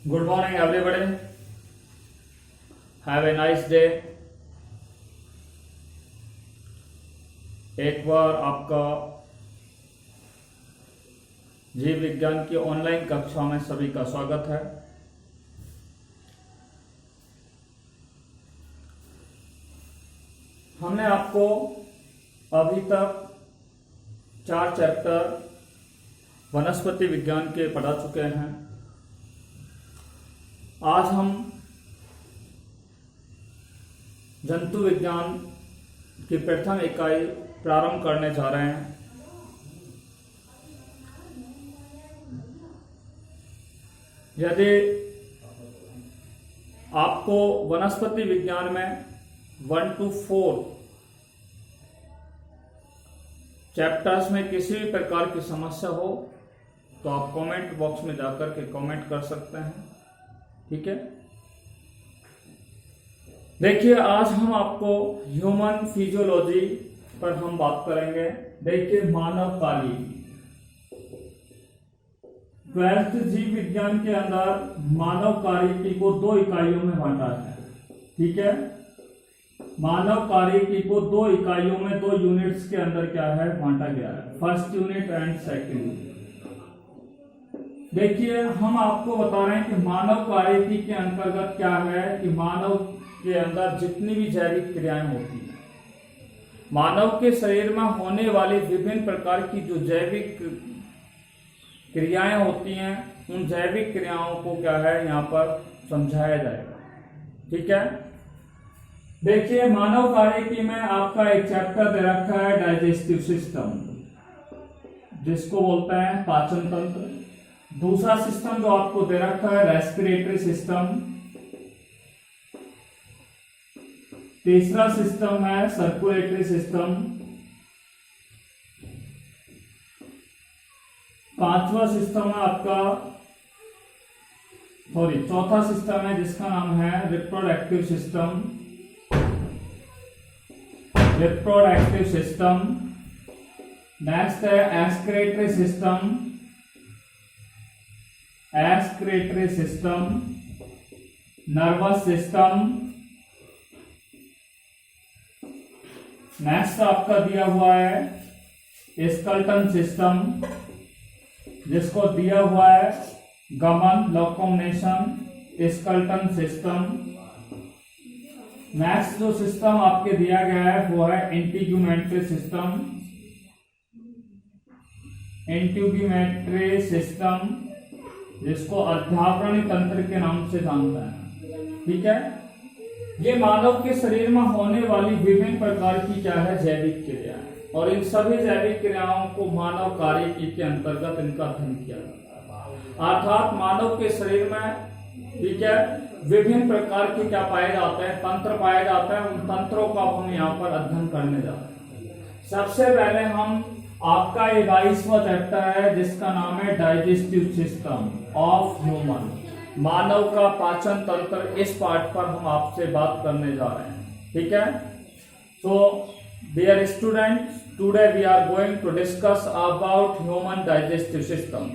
Good morning, everybody. Have a nice day. एक बार आपका जीव विज्ञान की ऑनलाइन कक्षा में सभी का स्वागत है। हमने आपको अभी तक 4 चैप्टर वनस्पति विज्ञान के पढ़ा चुके हैं। आज हम जंतु विज्ञान की प्रथम इकाई प्रारंभ करने जा रहे हैं। यदि आपको वनस्पति विज्ञान में 1 to 4 चैप्टर्स में किसी भी प्रकार की समस्या हो तो आप कमेंट बॉक्स में जाकर के कमेंट कर सकते हैं। ठीक है, देखिए आज हम आपको ह्यूमन फिजियोलॉजी पर हम बात करेंगे। देखिए मानव कार्य 12th जीव विज्ञान के अंदर मानव कार्यकी को 2 इकाइयों में बांटा है। ठीक है, मानव कार्यकी को 2 इकाइयों में 2 यूनिट्स के अंदर क्या है बांटा गया है, first unit and second unit. देखिए हम आपको बता रहे हैं कि मानव कार्यकी के अंतर्गत क्या है कि मानव के अंदर जितनी भी जैविक क्रियाएं होती हैं, मानव के शरीर में होने वाली विभिन्न प्रकार की जो जैविक क्रियाएं होती हैं, उन जैविक क्रियाओं को क्या है यहाँ पर समझाया जाएगा। ठीक है, देखिए मानव कार्यकी में आपका एक चैप्टर दे रखा है डाइजेस्टिव सिस्टम, जिसको बोलते हैं पाचन तंत्र। दूसरा सिस्टम जो आपको दे रखा है रेस्पिरेटरी सिस्टम। तीसरा सिस्टम है सर्कुलेटरी सिस्टम। चौथा सिस्टम है जिसका नाम है रिप्रोडक्टिव सिस्टम। नेक्स्ट है excretory system, nervous system. Next आपका दिया हुआ है स्केलेटन सिस्टम, जिसको दिया हुआ है गमन लोकोमोशन स्केलेटन सिस्टम। नेक्स्ट जो सिस्टम आपके दिया गया है वो है इंटीग्यूमेंट्री सिस्टम, जिसको अध्यावरणी तंत्र के नाम से जानते हैं। ठीक है, ये मानव के शरीर में होने वाली विभिन्न प्रकार की क्या है जैविक क्रियाएं, और इन सभी जैविक क्रियाओं को मानव कार्यकी के अंतर्गत इनका अध्ययन किया जाता है। अर्थात मानव के शरीर में ठीक है विभिन्न प्रकार के क्या पाए जाते हैं, तंत्र पाए जाते हैं। उन तंत्रों का हम यहाँ पर अध्ययन करने जा रहे हैं। सबसे पहले हम आपका 22वां चैप्टर है जिसका नाम है डाइजेस्टिव सिस्टम ऑफ ह्यूमन, मानव का पाचन तंत्र। इस पार्ट पर हम आपसे बात करने जा रहे हैं। ठीक है, so dear students, today we are going to discuss about human digestive system.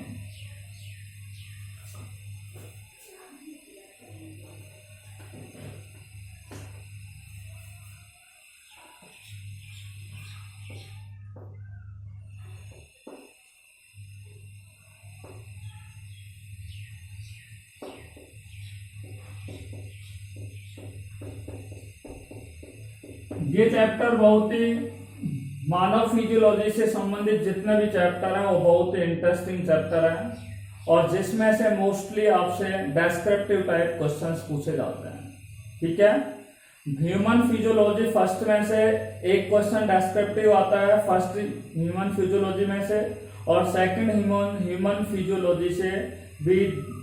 ये चैप्टर बहुत ही मानव फिजियोलॉजी से संबंधित जितने भी चैप्टर हैं वो बहुत ही इंटरेस्टिंग चैप्टर हैं, और जिसमें से मोस्टली आपसे डेस्क्रिप्टिव टाइप क्वेश्चंस पूछे जाते हैं। ठीक है, ह्यूमन फिजियोलॉजी फर्स्ट में से एक क्वेश्चन डेस्क्रिप्टिव आता है, फर्स्ट ह्यूमन फिजियोलॉजी में से, और सेकंड ह्यूमन फिजियोलॉजी से भी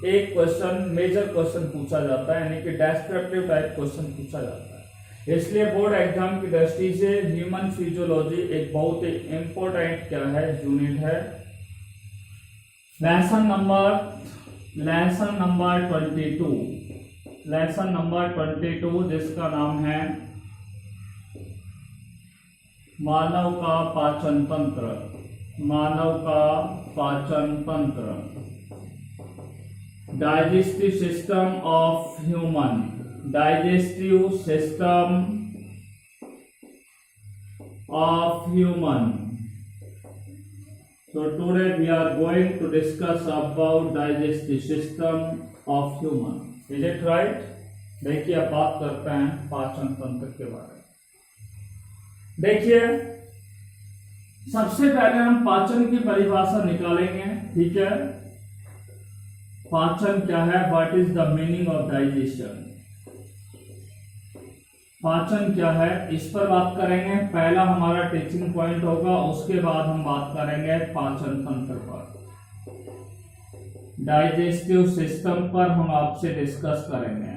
एक क्वेश्चन मेजर क्वेश्चन पूछा जाता है, यानी कि डेस्क्रिप्टिव टाइप क्वेश्चन पूछा जाता है। इसलिए बोर्ड एग्जाम की दृष्टि से ह्यूमन फिजियोलॉजी एक बहुत ही इंपॉर्टेंट क्या है यूनिट है। लेसन नंबर 22 जिसका नाम है मानव का पाचन तंत्र। Digestive system of human, digestive system of human. So today we are going to discuss about digestive system of human. Is it right? देखिए अब बात करते हैं पाचन तंत्र के बारे में. देखिए सबसे पहले हम पाचन की परिभाषा निकालेंगे. ठीक है, पाचन क्या है? What is the meaning of digestion? पाचन क्या है, इस पर बात करेंगे. पहला हमारा टीचिंग पॉइंट होगा, उसके बाद हम बात करेंगे पाचन तंत्र पर. डाइजेस्टिव सिस्टम पर हम आपसे डिस्कस करेंगे.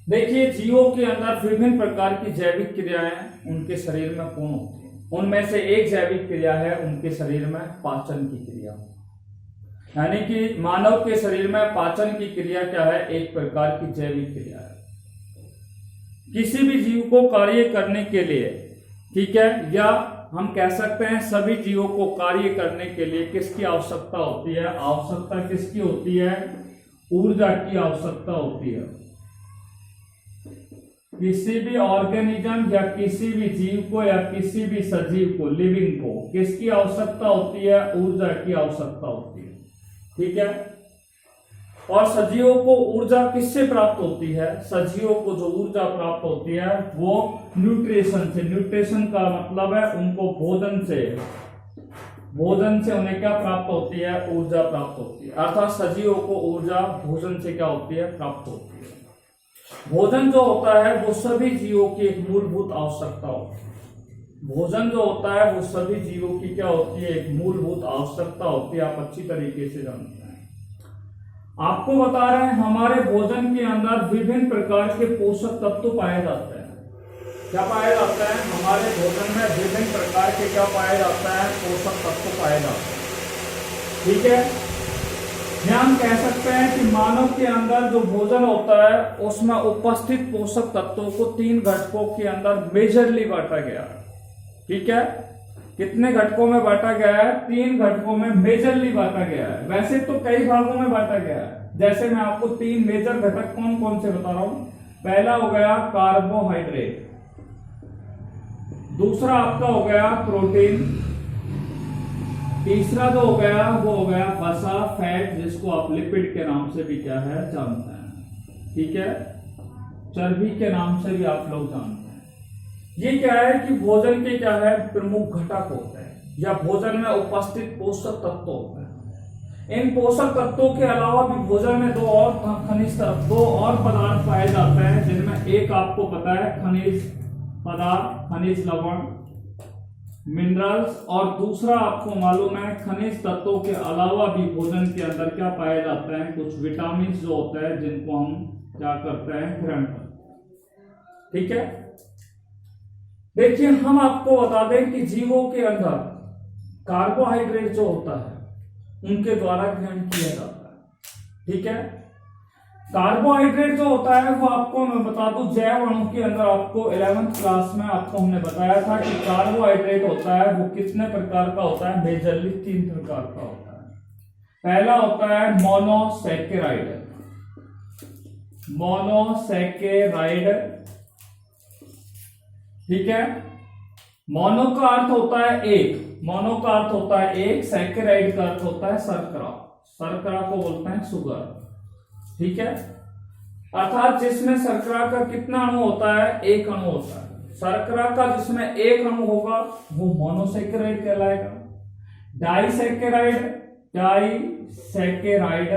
देखिए जीवों के अंदर विभिन्न प्रकार की जैविक क्रियाएं उनके शरीर में पूर्ण होती हैं. उनमें से एक जैविक क्रिया है उनके शरीर में पाचन की क्रिया. यानी कि मानव के शरीर में पाचन की क्रिया क्या है? एक प्रकार की जैविक क्रिया है. किसी भी जीव को कार्य करने के लिए, ठीक है, या हम कह सकते हैं सभी जीवों को कार्य करने के लिए किसकी आवश्यकता होती है? आवश्यकता किसकी होती है? ऊर्जा की आवश्यकता होती है. किसी भी ऑर्गेनिज्म या किसी भी जीव को या किसी भी सजीव को, लिविंग को, किसकी आवश्यकता होती है? ऊर्जा की आवश्यकता होती है. ठीक है, और सजीवों को ऊर्जा किससे प्राप्त होती है? सजीवों को जो ऊर्जा प्राप्त होती है वो न्यूट्रिशन से. न्यूट्रिशन का मतलब है उनको भोजन से, भोजन से उन्हें क्या प्राप्त होती है? ऊर्जा प्राप्त होती है. अर्थात सजीवों को ऊर्जा भोजन से क्या होती है? प्राप्त होती है. भोजन जो होता है वो सभी जीवों की एक मूलभूत आवश्यकता होती है. भोजन जो होता है वो सभी जीवों की क्या होती है? एक मूलभूत आवश्यकता होती है. आप अच्छी तरीके से जानते हैं. आपको बता रहे हैं हमारे भोजन के अंदर विभिन्न प्रकार के पोषक तत्व पाए जाते हैं. क्या पाया जाता है? हमारे भोजन में विभिन्न प्रकार के क्या पाया जाता है? पोषक तत्व पाए जाते हैं. ठीक है, हम कह सकते हैं कि मानव के अंदर जो भोजन होता है उसमें उपस्थित पोषक तत्वों को 3 घटकों के अंदर मेजरली बांटा गया है. ठीक है, कितने घटकों में बांटा गया है? 3 घटकों में मेजरली बांटा गया है. वैसे तो कई भागों में बांटा गया है. जैसे मैं आपको 3 मेजर घटक कौन कौन से बता रहा हूं. पहला हो गया कार्बोहाइड्रेट, दूसरा आपका हो गया प्रोटीन, तीसरा जो हो गया वो हो गया वसा, फैट, जिसको आप लिपिड के नाम से भी क्या है जानते हैं. ठीक है, चर्बी के नाम से भी आप लोग जानते हैं. ये क्या है कि भोजन के क्या है? प्रमुख घटक होते हैं या भोजन में उपस्थित पोषक तत्व होते हैं. इन पोषक तत्वों के अलावा भी भोजन में 2 और खनिज तत्व, 2 और पदार्थ पाए जाते हैं, जिनमें एक आपको पता है खनिज पदार्थ, खनिज लवण, मिनरल्स, और दूसरा आपको मालूम है खनिज तत्वों के अलावा भी भोजन के अंदर क्या पाए जाते हैं? कुछ विटामिन जो होते हैं जिनको हम क्या करते हैं? ग्रहण करते हैं. ठीक है, देखिए हम आपको बता दें कि जीवों के अंदर कार्बोहाइड्रेट जो होता है उनके द्वारा ग्रहण किया जाता है. ठीक है, कार्बोहाइड्रेट जो होता है वो आपको मैं बता दूं जैव अणु के अंदर, आपको 11th क्लास में आपको हमने बताया था कि कार्बोहाइड्रेट होता है वो कितने प्रकार का होता है? मेजरली 3 प्रकार का होता है. पहला होता है मोनोसैकेराइड. मोनोसैकेराइड, ठीक है, मोनो का अर्थ होता है एक, मोनो का अर्थ होता है एक, सैकेराइड का अर्थ होता है शर्करा. शर्करा को बोलते हैं शुगर. ठीक है, अर्थात जिसमें शर्करा का कितना अणु होता है? एक अणु होता है. शर्करा का जिसमें एक अणु होगा वो मोनोसैकेराइड कहलाएगा. डाइसैकेराइड, डाइसैकेराइड,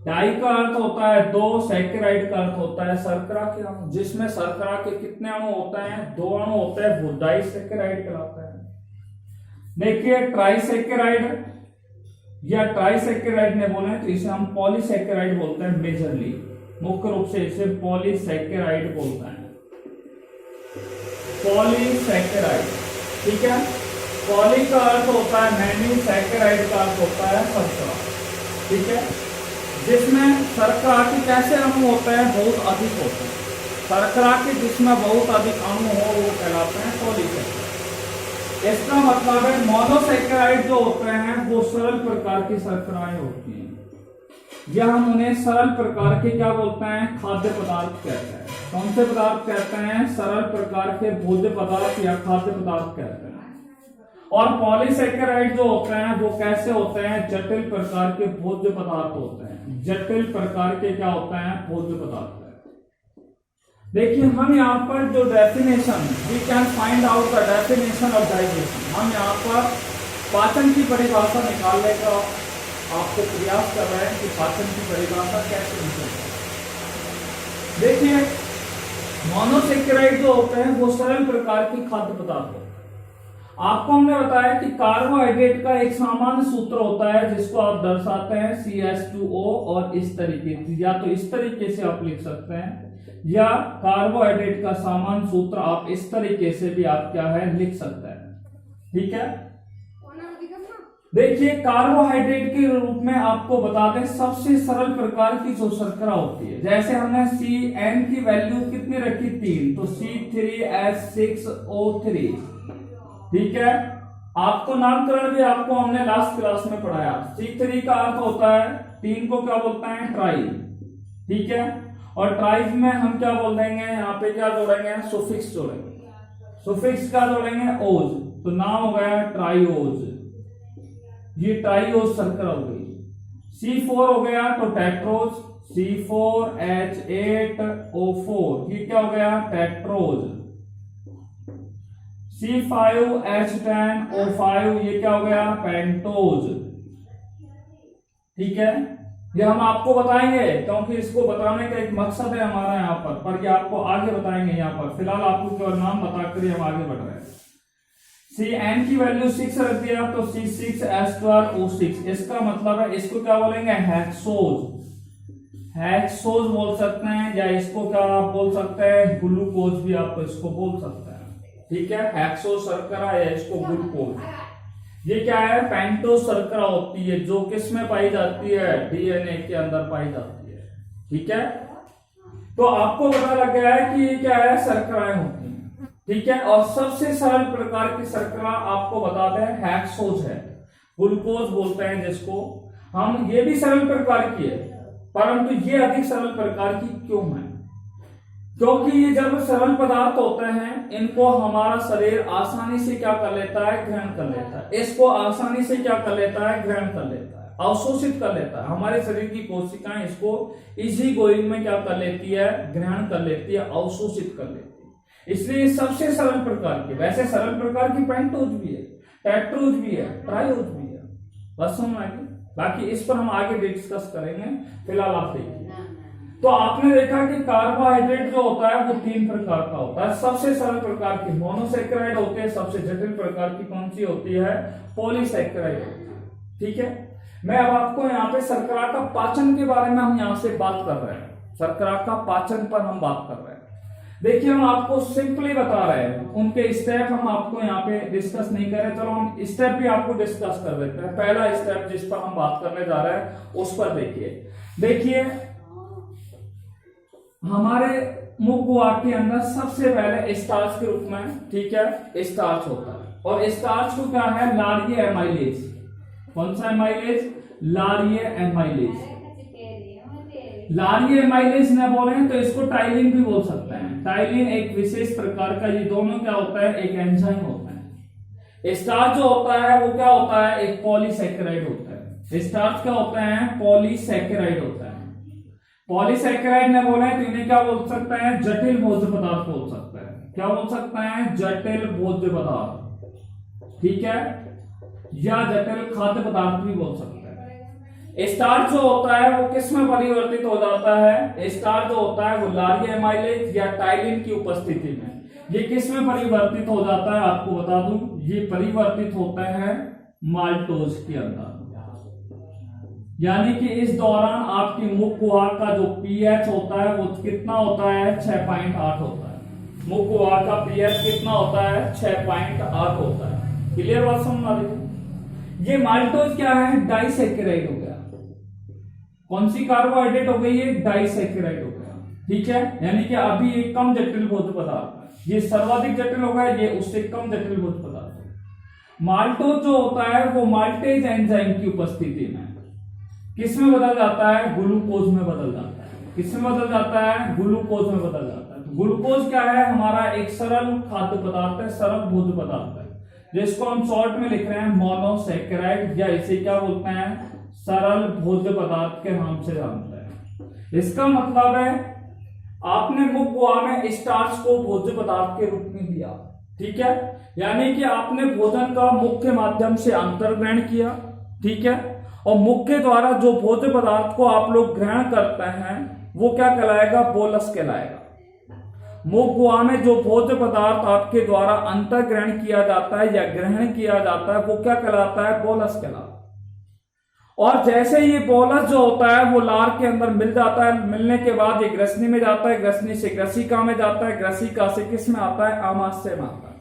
डाई का अर्थ होता है 2, सैकेराइड का अर्थ होता है शर्करा के अणु. जिसमें शर्करा के कितने अणु होते हैं? 2 अणु होते हैं, वो डाइसैकेराइड कहलाता है. देखिए ट्राइसैकेराइड या ट्राइसैकेराइड ने बोले तो इसे हम पॉलीसैकेराइड बोलते हैं. मेजरली मुख्य रूप से इसे पॉलीसैकेराइड बोलते हैं. पॉलीसैकेराइड, ठीक है, पॉली का अर्थ होता है मैनी, सैकेराइड का अर्थ होता है शर्करा. ठीक है, जिसमें शर्करा के कैसे अणु होते हैं? बहुत अधिक होते हैं. शर्करा के जिसमें बहुत अधिक अणु हो वो कहलाते हैं पॉलीसैकेराइड. इसका मतलब है मोनोसेकेराइड जो होते हैं वो सरल प्रकार की शर्कराएं होती हैं, या हम उन्हें सरल प्रकार के क्या बोलते हैं, खाद्य पदार्थ कहते हैं। कौन से पदार्थ कहते हैं? सरल प्रकार के भोज्य पदार्थ या खाद्य पदार्थ कहते हैं। और पॉलीसेकेराइड जो होते हैं वो कैसे होते हैं? जटिल प्रकार के भोज्य पदार्थ होते हैं। जटिल प्रकार के क्या होते हैं? भोज्य पदार्थ। देखिए हम यहाँ पर जो definition, we can find out the definition of digestion, हम यहाँ पर पाचन की परिभाषा निकालने का आपको प्रयास कर रहे हैं कि पाचन की परिभाषा कैसे निकलती है। देखिए मोनोसेकेराइड जो होते हैं वो सरल प्रकार के खाद्य पदार्थ होते हैं। आपको हमने बताया कि कार्बोहाइड्रेट का एक सामान्य सूत्र होता है जिसको आप दर्शाते हैं CH2O, और इस तरीके से, या तो इस तरीके से आप लिख सकते हैं, या कार्बोहाइड्रेट का सामान्य सूत्र आप इस तरीके से भी आप क्या है लिख सकते हैं। ठीक है, देखिए कार्बोहाइड्रेट के रूप में आपको बता दें सबसे सरल प्रकार की जो शर्करा होती है, जैसे हमने CN की वैल्यू कितनी रखी? 3, तो C3H6O3। ठीक है, आपको नामकरण भी आपको हमने लास्ट क्लास में पढ़ाया। C3 का अर्थ होता है 3 को क्या बोलते हैं? ट्राई। ठीक है, और ट्राइज में हम क्या बोल देंगे? यहाँ पे क्या जोड़ेंगे? सुफिक्स जोड़ेंगे। सुफिक्स का जोड़ेंगे ओज, तो नाम हो गया ट्राइओज। ये ट्राइओज शर्करा हो गई। C4 हो गया तो टेट्रोज, C4H8O4, ये क्या हो गया? टेट्रोज। C5H10O5, ये क्या हो गया? पेंटोज। ठीक है, ये हम आपको बताएंगे क्योंकि इसको बताने का एक मकसद है हमारा यहाँ पर ये आपको आगे बताएंगे। यहाँ पर फिलहाल आपको केवल नाम बताकर हम आगे बढ़ रहे हैं। CN की वैल्यू 6 रख दिया तो C6H12O6, इसका मतलब है इसको क्या बोलेंगे? हेक्सोज। हेक्सोज बोल सकते हैं, या इसको क्या आप बोल सकते हैं? ग्लूकोज भी आप इसको बोल सकते हैं। ठीक है, हेक्सोज शर्करा या इसको ग्लूकोज। ये क्या है? पेंटोज शर्करा होती है जो किस में पाई जाती है? DNA के अंदर पाई जाती है। ठीक है, तो आपको पता लग गया है कि ये क्या है? शर्कराएं होती हैं। ठीक है, और सबसे सरल प्रकार की शर्करा आपको बताते हैं हेक्सोज है, ग्लूकोज बोलते हैं जिसको हम। ये भी सरल प्रकार की है, परंतु ये अधिक सरल प्रकार की क्यों है? क्योंकि ये जब सरल पदार्थ होते हैं इनको हमारा शरीर आसानी से क्या कर लेता है? ग्रहण कर लेता है। इसको आसानी से क्या कर लेता है? ग्रहण कर लेता है, अवशोषित कर लेता है। हमारे शरीर की कोशिकाएं इसको इजी गोइंग में क्या कर लेती है? ग्रहण कर लेती है, अवशोषित कर लेती है। इसलिए सबसे सरल प्रकार की, वैसे सरल प्रकार की पेंटोज भी है, टेट्रोज भी है, ट्राइओज भी है। बस समझ आगे, बाकी इस पर हम आगे डिस्कस करेंगे। फिलहाल आप देखिए, तो आपने देखा कि कार्बोहाइड्रेट जो होता है वो 3 प्रकार का होता है। सबसे सरल प्रकार की मोनोसेकेराइड होते हैं, सबसे जटिल प्रकार की कौन सी होती है? पॉलीसेकेराइड होती है। ठीक है, मैं अब आपको यहाँ पे शर्करा का पाचन के बारे में हम यहाँ से बात कर रहे हैं। शर्करा का पाचन पर हम बात कर रहे हैं। देखिए हम आपको सिंपली बता रहे हैं, उनके स्टेप हम आपको यहाँ पे डिस्कस नहीं कर रहे। चलो हम स्टेप भी आपको डिस्कस कर देते हैं। पहला स्टेप जिस पर हम बात करने जा रहे हैं उस पर देखिए हमारे मुख गुहा के अंदर सबसे पहले स्टार्च के रूप में, ठीक है, स्टार्च होता है। और स्टार्च को क्या है? लारीय एमाइलेज। कौन सा एमाइलेज? लारीय एमाइलेज। लारीय एमाइलेज न बोले तो इसको टाइलिन भी बोल सकते हैं। टाइलिन एक विशेष प्रकार का, ये दोनों क्या होता है? एक एंजाइम होता है। स्टार्च जो होता है वो क्या होता है? एक पॉलीसेकेराइड होता है। स्टार्च क्या होता है? पॉलीसेकेराइड होता है। पॉलीसेकेराइड ने बोले तो इन्हें क्या बोल सकते हैं? जटिल भोज्य पदार्थ बोल सकते हैं। क्या बोल सकते हैं? जटिल भोज्य पदार्थ। ठीक है, या जटिल खाद्य पदार्थ भी बोल सकते हैं। स्टार्च जो होता है वो किस में परिवर्तित हो जाता है? स्टार्च जो होता है वो लारीय एमाइलेज या टाइलिन की उपस्थिति में ये किस में परिवर्तित हो जाता है? आपको बता दूं, ये परिवर्तित होता है माल्टोज के अंदर। यानी कि इस दौरान आपकी मुख गुहा का जो पीएच होता है वो कितना होता है? 6.8 होता है। मुख गुहा का पीएच कितना होता है? 6.8 होता है। क्लियर बात समझ आ रही? ये माल्टोज क्या है? डाइसेकेराइड हो गया। कौन सी कार्बोहाइड्रेट हो गई? ये डाइसेकेराइड हो गया। ठीक है, यानी कि अभी ये कम जटिल भोज्य पदार्थ है। ये सर्वाधिक जटिल होगा, ये उससे कम जटिल भोज्य पदार्थ है। माल्टोज जो होता है वो माल्टेज एंजाइम की उपस्थिति में किसमें बदल जाता है? ग्लूकोज में बदल जाता है। किसमें बदल जाता है? ग्लूकोज में बदल जाता है। तो ग्लूकोज क्या है? हमारा एक सरल खाद्य पदार्थ है, सरल भोज्य पदार्थ है, जिसको हम शॉर्ट में लिख रहे हैं मोनोसैकेराइड, या इसे क्या बोलते हैं? सरल भोज्य पदार्थ के नाम से जानते हैं। इसका मतलब है आपने मुख गुहा में स्टार्च को भोज्य पदार्थ के रूप में दिया, ठीक है, यानी कि आपने भोजन का मुख्य माध्यम से अंतर्ग्रहण किया, ठीक है, और मुख के द्वारा जो भोज्य पदार्थ को आप लोग ग्रहण करते हैं वो क्या कहलाएगा? बोलस कहलाएगा। मुख गुहा में जो भोज्य पदार्थ आपके द्वारा अंतर्ग्रहण किया जाता है या ग्रहण किया जाता है वो क्या कहलाता है? बोलस कहलाता है। और जैसे ये बोलस जो होता है वो लार के अंदर मिल जाता है, मिलने के बाद ये ग्रसनी में जाता है, ग्रसनी से ग्रसिका में जाता है, ग्रसिका से किस में आता है? आमाशय में आता है।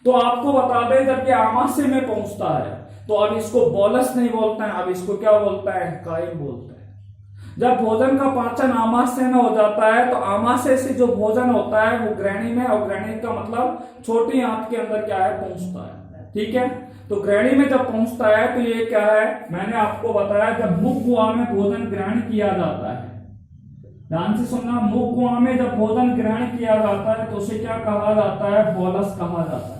तो आपको बता दें जब ये आमाशय में पहुंचता है तो अब इसको बोलस नहीं बोलते हैं, अब इसको क्या बोलते हैं? काइल बोलते हैं। जब भोजन का पाचन आमाशय में हो जाता है तो आमाशय से जो भोजन होता है वो ग्रहणी में, और ग्रहणी का मतलब छोटी आंत के अंदर क्या है? पहुंचता है, ठीक है। तो ग्रहणी में जब पहुंचता है तो ये क्या है? मैंने आपको बताया जब मुख गुहा में भोजन ग्रहण किया जाता है, ध्यान से सुनना, मुख गुहा में जब भोजन ग्रहण किया जाता है तो उसे क्या कहा जाता है? बोलस कहा जाता है।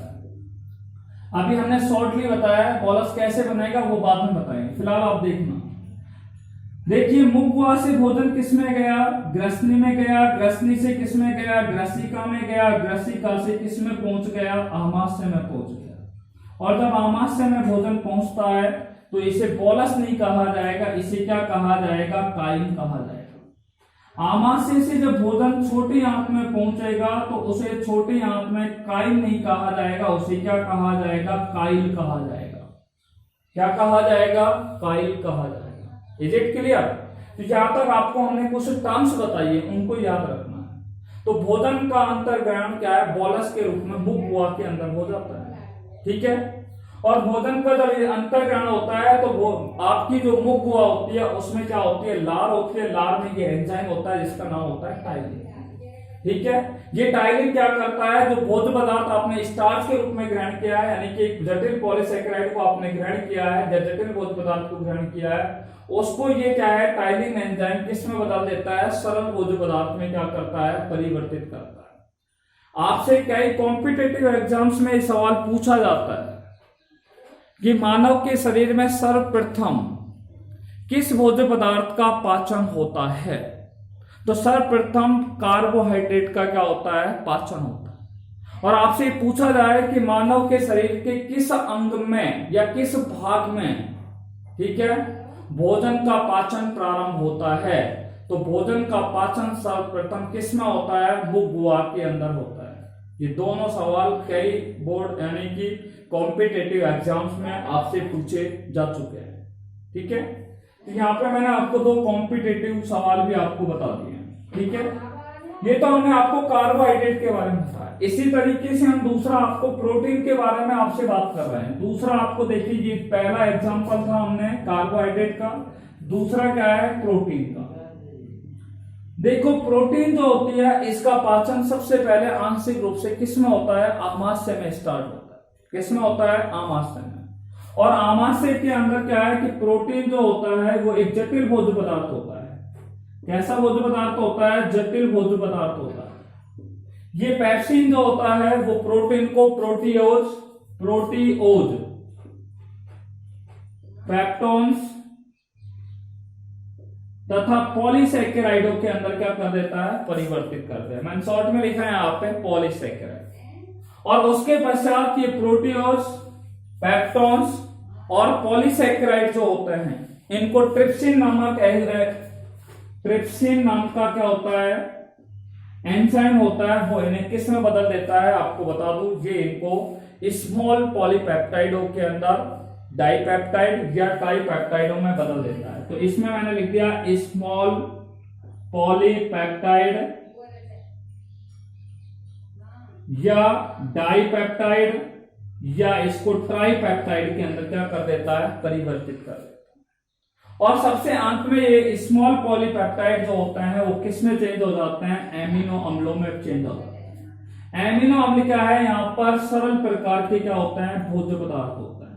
अभी हमने शॉर्टली बताया बोलस कैसे बनेगा वो बाद में बताएंगे, फिलहाल आप देखना। देखिए मुख गुहा से भोजन किस में गया? ग्रसनी में गया, ग्रसनी से किस में गया? ग्रसिका में गया, ग्रसिका से किस में पहुंच गया? आमाशय में पहुंच गया। और जब आमाशय में भोजन पहुंचता है तो इसे बोलस नहीं कहा जाएगा, इसे क्या कहा जाएगा? काइल कहा जाएगा। आमाशय से जब भोजन छोटी आंत में पहुंचेगा तो उसे छोटी आंत में काइल नहीं कहा जाएगा, उसे क्या कहा जाएगा? काइल कहा जाएगा। क्या कहा जाएगा? काइल कहा जाएगा। Is it clear? तो जहां तक आपको हमने कुछ टर्म्स बताइए उनको याद रखना है। तो भोजन का अंतर्ग्रहण क्या है? बोलस के रूप में मुख गुहा के अंदर हो जाता है, ठीक है। और भोजन का जब अंतर्ग्रहण होता है तो वो आपकी जो मुख गुहा होती है उसमें क्या होती है? लार होती है। लार में ये एंजाइम होता है जिसका नाम होता है टाइलिन, ठीक है। ये टाइलिन क्या करता है? जो भोज्य पदार्थ आपने स्टार्च के रूप में ग्रहण किया है, यानी कि एक जटिल पॉलीसैकेराइड को आपने ग्रहण किया है, जटिल भोज्य पदार्थ को ग्रहण किया है, उसको ये क्या है? टाइलिन एंजाइम किस में बदल देता है? सरल भोज्य पदार्थ में क्या करता है? परिवर्तित करता है। आपसे कई कॉम्पिटिटिव एग्जाम्स में ये सवाल पूछा जाता है कि मानव के शरीर में सर्वप्रथम किस भोज्य पदार्थ का पाचन होता है? तो सर्वप्रथम कार्बोहाइड्रेट का क्या होता है? पाचन होता है। और आपसे पूछा जाए कि मानव के शरीर के किस अंग में या किस भाग में, ठीक है, भोजन का पाचन प्रारंभ होता है, तो भोजन का पाचन सर्वप्रथम किस में होता है? मुख गुहा के अंदर होता है। ये दोनों सवाल कई बोर्ड यानी कि कॉम्पिटिटिव एग्जाम्स में आपसे पूछे जा चुके हैं, ठीक है। तो यहाँ पे मैंने आपको दो कॉम्पिटिटिव सवाल भी आपको बता दिए हैं, ठीक है। ये तो हमने आपको कार्बोहाइड्रेट के बारे में बताया। इसी तरीके से हम दूसरा आपको प्रोटीन के बारे में आपसे बात कर रहे हैं। दूसरा आपको देखिए, ये पहला एग्जाम्पल था हमने कार्बोहाइड्रेट का, दूसरा क्या है? प्रोटीन का। देखो प्रोटीन जो होती है इसका पाचन सबसे पहले आंशिक रूप से किसमें होता है? आमाशय में स्टार्ट होता है। किसमें होता है? आमाशय में। और आमाशय के अंदर क्या है कि प्रोटीन जो होता है वो एक जटिल भोज्य पदार्थ होता है। कैसा भोज्य पदार्थ होता है? जटिल भोज्य पदार्थ होता है। ये पेप्सिन जो होता है वो प्रोटीन को प्रोटीओज, पेप्टोन्स तथा पॉलीसैकेराइडों के अंदर क्या कर देता है? परिवर्तित करते हैं। मैंने शॉर्ट में लिखा है यहाँ पे पॉलीसैकेराइड। और उसके पश्चात ये प्रोटीओज, पेप्टोन्स और पॉलीसैकेराइड जो होते हैं इनको ट्रिप्सिन नाम का क्या होता है? एंजाइम होता है, वो इन्हें किस में बदल देता है? आपको बता दूं, ये इनको स्मॉल पॉलीपेप्टाइडों के अंदर डाइपेप्टाइड या ट्राइपेप्टाइडों में बदल देता है। तो इसमें मैंने लिख दिया स्मॉल पॉलीपेप्टाइड या डाइपेप्टाइड, या इसको ट्राइपेप्टाइड के अंदर क्या कर देता है? परिवर्तित कर देता है। और सबसे अंत में ये स्मॉल पॉलीपेप्टाइड जो होते हैं वो किस में चेंज हो जाते हैं? एमिनो अम्लों में चेंज हो जाते हैं। एमिनो अम्ल क्या है? यहाँ पर सरल प्रकार के क्या होते हैं? भोज्य पदार्थ होते हैं।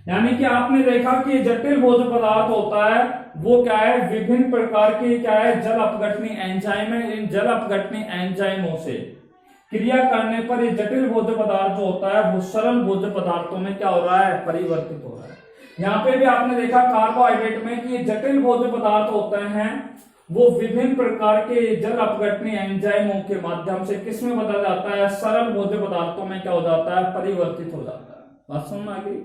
यानी कि आपने देखा कि जटिल भोज्य पदार्थ होता है वो क्या है, विभिन्न प्रकार के क्या है, जल अपघटनी एंजाइम है। इन जल अपघटनी एंजाइमों से क्रिया करने पर ये जटिल भोज्य पदार्थ जो होता है वो सरल भोज्य पदार्थों में क्या हो रहा है, परिवर्तित हो रहा है। यहाँ पे भी आपने देखा कार्बोहाइड्रेट में कि जटिल भोज्य पदार्थ होते हैं वो विभिन्न प्रकार के जल अपघटनी एंजाइमों के माध्यम से किस में बदल जाता है, सरल भोज्य पदार्थों में क्या हो जाता है, परिवर्तित हो जाता है। बात समझ में आ गई?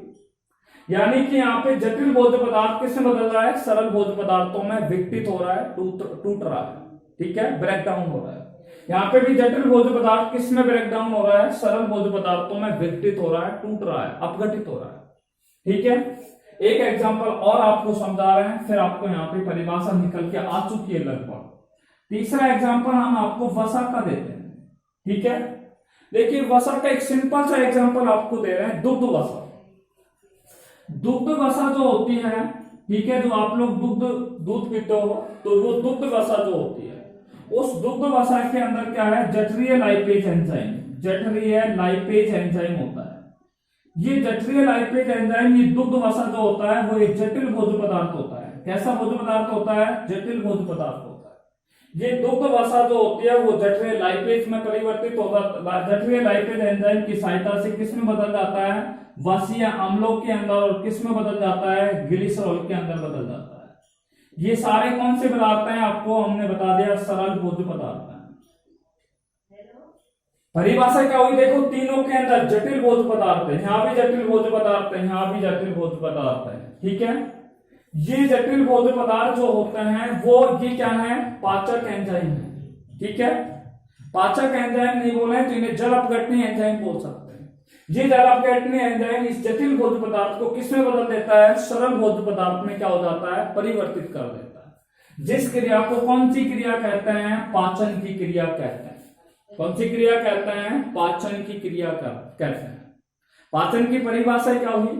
यानी कि यहाँ पे जटिल भोज्य पदार्थ किस में बदल रहा है, सरल भोज्य पदार्थों में विघटित हो रहा है, टूट रहा है, ठीक है, ब्रेक डाउन हो रहा है। यहाँ पे भी जटिल भोज्य पदार्थ किस में ब्रेक डाउन हो रहा है, सरल भोज्य पदार्थों में विघटित हो रहा है, टूट रहा है, अपघटित हो रहा है। ठीक है, एक एग्जांपल और आपको समझा रहे हैं, फिर आपको यहाँ पे परिभाषा निकल के आ चुकी है लगभग। तीसरा एग्जांपल हम आपको वसा का देते हैं। ठीक है, देखिए वसा का एक सिंपल सा एग्जांपल आपको दे रहे हैं, दुग्ध वसा। दुग्ध वसा जो होती है, ठीक है, जो आप लोग दूध पीते हो, तो वो दुग्ध वसा जो होती है, उस दुग्ध वसा के अंदर क्या है, जठरीय लाइपेज एंजाइम, जठरीय लाइपेज एंजाइम होता है। ये जठरीय लाइपेज एंजाइम, ये दुग्ध वसा जो होता है वो एक जटिल भोज्य पदार्थ होता है। कैसा भोज्य पदार्थ होता है, जटिल भोज्य पदार्थ होता है। ये दुग्ध वसा जो होती है वो जठरीय लाइपेज में परिवर्तित होता है, जठरीय लाइपेज एंजाइम की सहायता से किस में बदल जाता है, वसीय अम्लों के अंदर, और किस में बदल जाता है, ग्लिसरॉल के अंदर बदल जाता है। ये सारे कौन से पदार्थ हैं, आपको हमने बता दिया, सरल भोज्य पदार्थ हैं। परिभाषा क्या हुई, देखो तीनों के अंदर जटिल भोज्य पदार्थ है, यहाँ भी जटिल भोज्य पदार्थ है, यहाँ भी जटिल भोज्य पदार्थ है। ठीक है, ये जटिल भोज्य पदार्थ जो होते हैं वो ये क्या है, पाचक एंजाइम है। ठीक है, पाचक एंजाइम नहीं बोले तो इन्हें जल अपघटनी एंजाइम बोल सकते हैं। ये जल अपघटनी एंजाइम इस जटिल भोज्य पदार्थ को किसमें बदल देता है, सरल भोज्य पदार्थ में क्या हो जाता है, परिवर्तित कर देता है। जिस क्रिया को कौन सी क्रिया कहते हैं, पाचन की क्रिया कहते हैं। कौन सी क्रिया कहते हैं, पाचन की क्रिया कहते हैं। पाचन की परिभाषा क्या हुई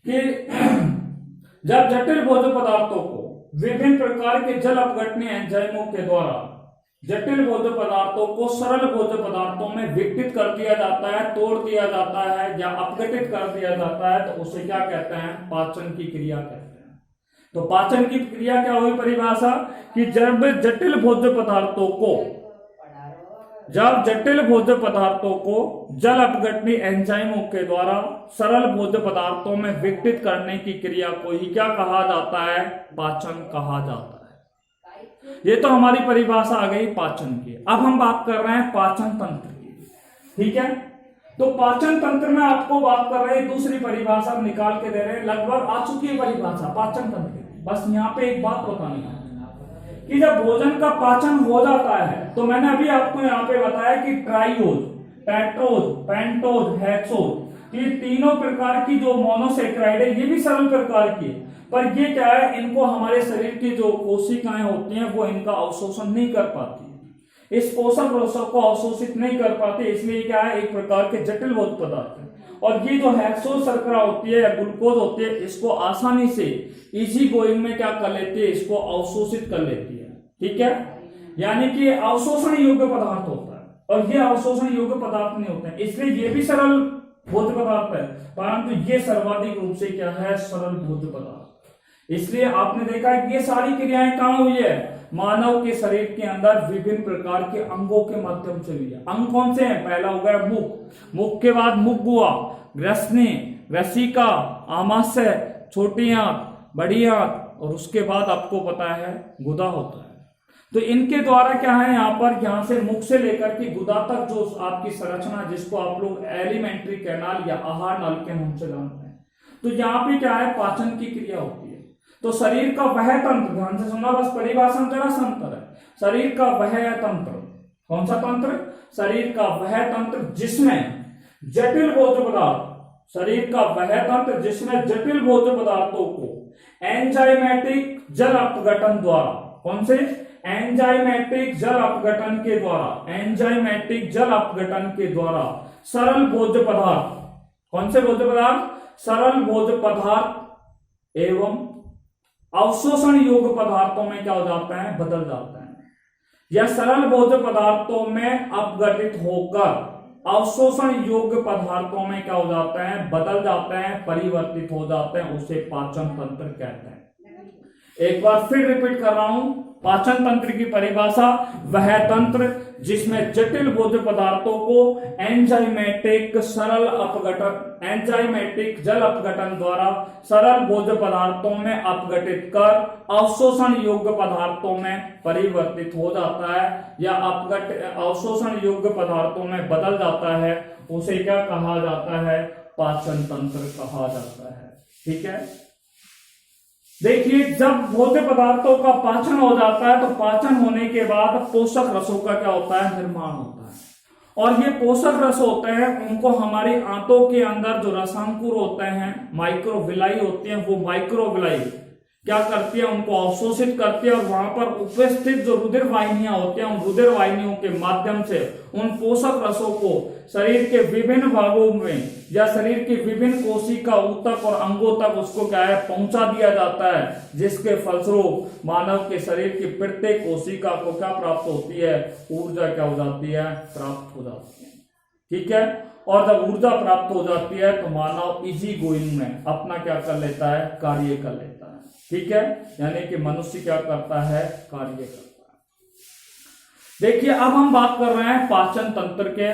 कि जब जटिल भोज्य पदार्थों को विभिन्न प्रकार के जल अपघटनी एंजाइमों के द्वारा जटिल भोज्य पदार्थों को सरल भोज्य पदार्थों में विघटित कर दिया जाता है, तोड़ दिया जाता है या अपघटित कर दिया जाता है, तो उसे क्या कहते हैं, पाचन की क्रिया कहते हैं। तो पाचन की क्रिया क्या हुई परिभाषा कि जब जटिल भोज्य पदार्थों को जल अपघटनी एंजाइमों के द्वारा सरल भोज्य पदार्थों में विघटित करने की क्रिया को ही क्या कहा जाता है, पाचन कहा जाता है। ये तो हमारी परिभाषा आ गई पाचन की। अब हम बात कर रहे हैं पाचन तंत्र की। ठीक है, तो पाचन तंत्र में आपको बात कर रहे हैं, दूसरी परिभाषा निकाल के दे रहे हैं, लगभग आ चुकी है परिभाषा पाचन तंत्र की। बस यहाँ पे एक बात बतानी है कि जब भोजन का पाचन हो जाता है, तो मैंने अभी आपको यहाँ पे बताया कि ट्राइओज, टेट्रोज, पेंटोज, हेक्सोज, ये तीनों प्रकार की जो मोनोसेक्राइड है ये भी सरल प्रकार की है, पर ये क्या है, इनको हमारे शरीर की जो कोशिकाएं होती हैं वो इनका अवशोषण नहीं कर पाती, इस पोषक रसों को अवशोषित नहीं कर पाती, इसलिए क्या है, एक प्रकार के जटिल भोज्य पदार्थ है। और ये जो हेक्सोज शर्करा होती है या ग्लूकोज होती है, इसको आसानी से इजी गोइंग में क्या कर लेती है, इसको अवशोषित कर लेती है। ठीक है, यानी कि अवशोषण योग्य पदार्थ होता है, और ये अवशोषण योग्य पदार्थ नहीं होते हैं, इसलिए ये भी सरल भोज्य पदार्थ है, परंतु ये सर्वाधिक रूप से क्या है, सरल भोज्य पदार्थ। इसलिए आपने देखा है कि ये सारी क्रियाएं कहां हुई है, मानव के शरीर के अंदर विभिन्न प्रकार के अंगों के माध्यम से हुई है। अंग कौन से हैं, पहला हो गया मुख, मुख के बाद मुखगुआ, ग्रसनी, ग्रसिका, आमाशय, छोटी आंत, बड़ी आंत, और उसके बाद आपको पता है गुदा होता है। तो इनके द्वारा क्या है, यहाँ से मुख से लेकर के गुदा तक जो आपकी संरचना, जिसको आप लोग एलिमेंट्री कैनाल या आहार नल के नाम से जानते हैं, तो यहाँ पे क्या है, पाचन की क्रिया होती है। तो शरीर का वह तंत्र, ध्यान से सुनना, बस परिभाषा जरा संतर है, शरीर का वह तंत्र, कौन सा तंत्र, शरीर का वह तंत्र जिसमें जटिल भोज्य पदार्थ, शरीर का वह तंत्र जिसमें जटिल भोज्य पदार्थों को एंजाइमेटिक जल अपघटन द्वारा, कौन से, एंजाइमेटिक जल अपघटन के द्वारा, एंजाइमेटिक जल अपघटन के द्वारा सरल भोज्य पदार्थ, कौन से भोज्य पदार्थ, सरल भोज्य पदार्थ एवं अवशोषण योग्य पदार्थों में क्या हो जाता है, बदल जाता है, या सरल भोज्य पदार्थों में अपघटित होकर अवशोषण योग्य पदार्थों में क्या हो जाते हैं, बदल जाते हैं, परिवर्तित हो जाते हैं, उसे पाचन तंत्र कहते हैं। एक बार फिर रिपीट कर रहा हूं, पाचन तंत्र की परिभाषा वह तंत्र जिसमें जटिल भोज्य पदार्थों को एंजाइमेटिक जल अपघटन द्वारा सरल भोज्य पदार्थों में अपघटित कर अवशोषण योग्य पदार्थों में परिवर्तित हो जाता है या अवशोषण योग्य पदार्थों में बदल जाता है, उसे क्या कहा जाता है, पाचन तंत्र कहा जाता है। ठीक है, देखिए जब भोज्य पदार्थों का पाचन हो जाता है तो पाचन होने के बाद पोषक रसों का क्या होता है, निर्माण होता है। और ये पोषक रस होते हैं, उनको हमारी आंतों के अंदर जो रसांकुर होते हैं, माइक्रोविलाई होती हैं, वो माइक्रोविलाई क्या करती है, उनको अवशोषित करती है और वहां पर उपस्थित जो रुधिर वाहिनियां होती हैं, उन रुधिर वाहिनियों के माध्यम से उन पोषक रसों को शरीर के विभिन्न भागों में या शरीर की विभिन्न कोशिका ऊतक और अंगों तक उसको क्या है, पहुंचा दिया जाता है, जिसके फलस्वरूप मानव के शरीर की प्रत्येक कोशिका को क्या प्राप्त होती है, ऊर्जा क्या हो जाती है, प्राप्त हो जाती है। ठीक है, और जब ऊर्जा प्राप्त हो जाती है तो मानव इजी गोइंग में अपना क्या कर लेता है, कार्य कर लेता है। ठीक है, यानी कि मनुष्य क्या करता है, कार्य करता है। देखिए अब हम बात कर रहे हैं पाचन तंत्र के।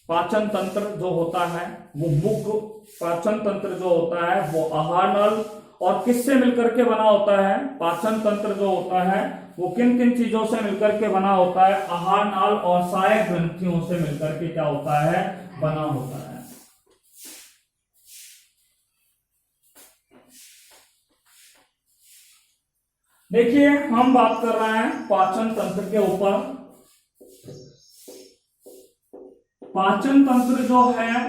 पाचन तंत्र जो होता है वो मुख्य पाचन तंत्र जो होता है वो आहार नल और किससे मिलकर के बना होता है, पाचन तंत्र जो होता है वो किन किन चीजों से मिलकर के बना होता है, आहार नाल और सहायक ग्रंथियों से मिलकर के क्या होता है, बना होता है। देखिए हम बात कर रहे हैं पाचन तंत्र के ऊपर। पाचन तंत्र जो है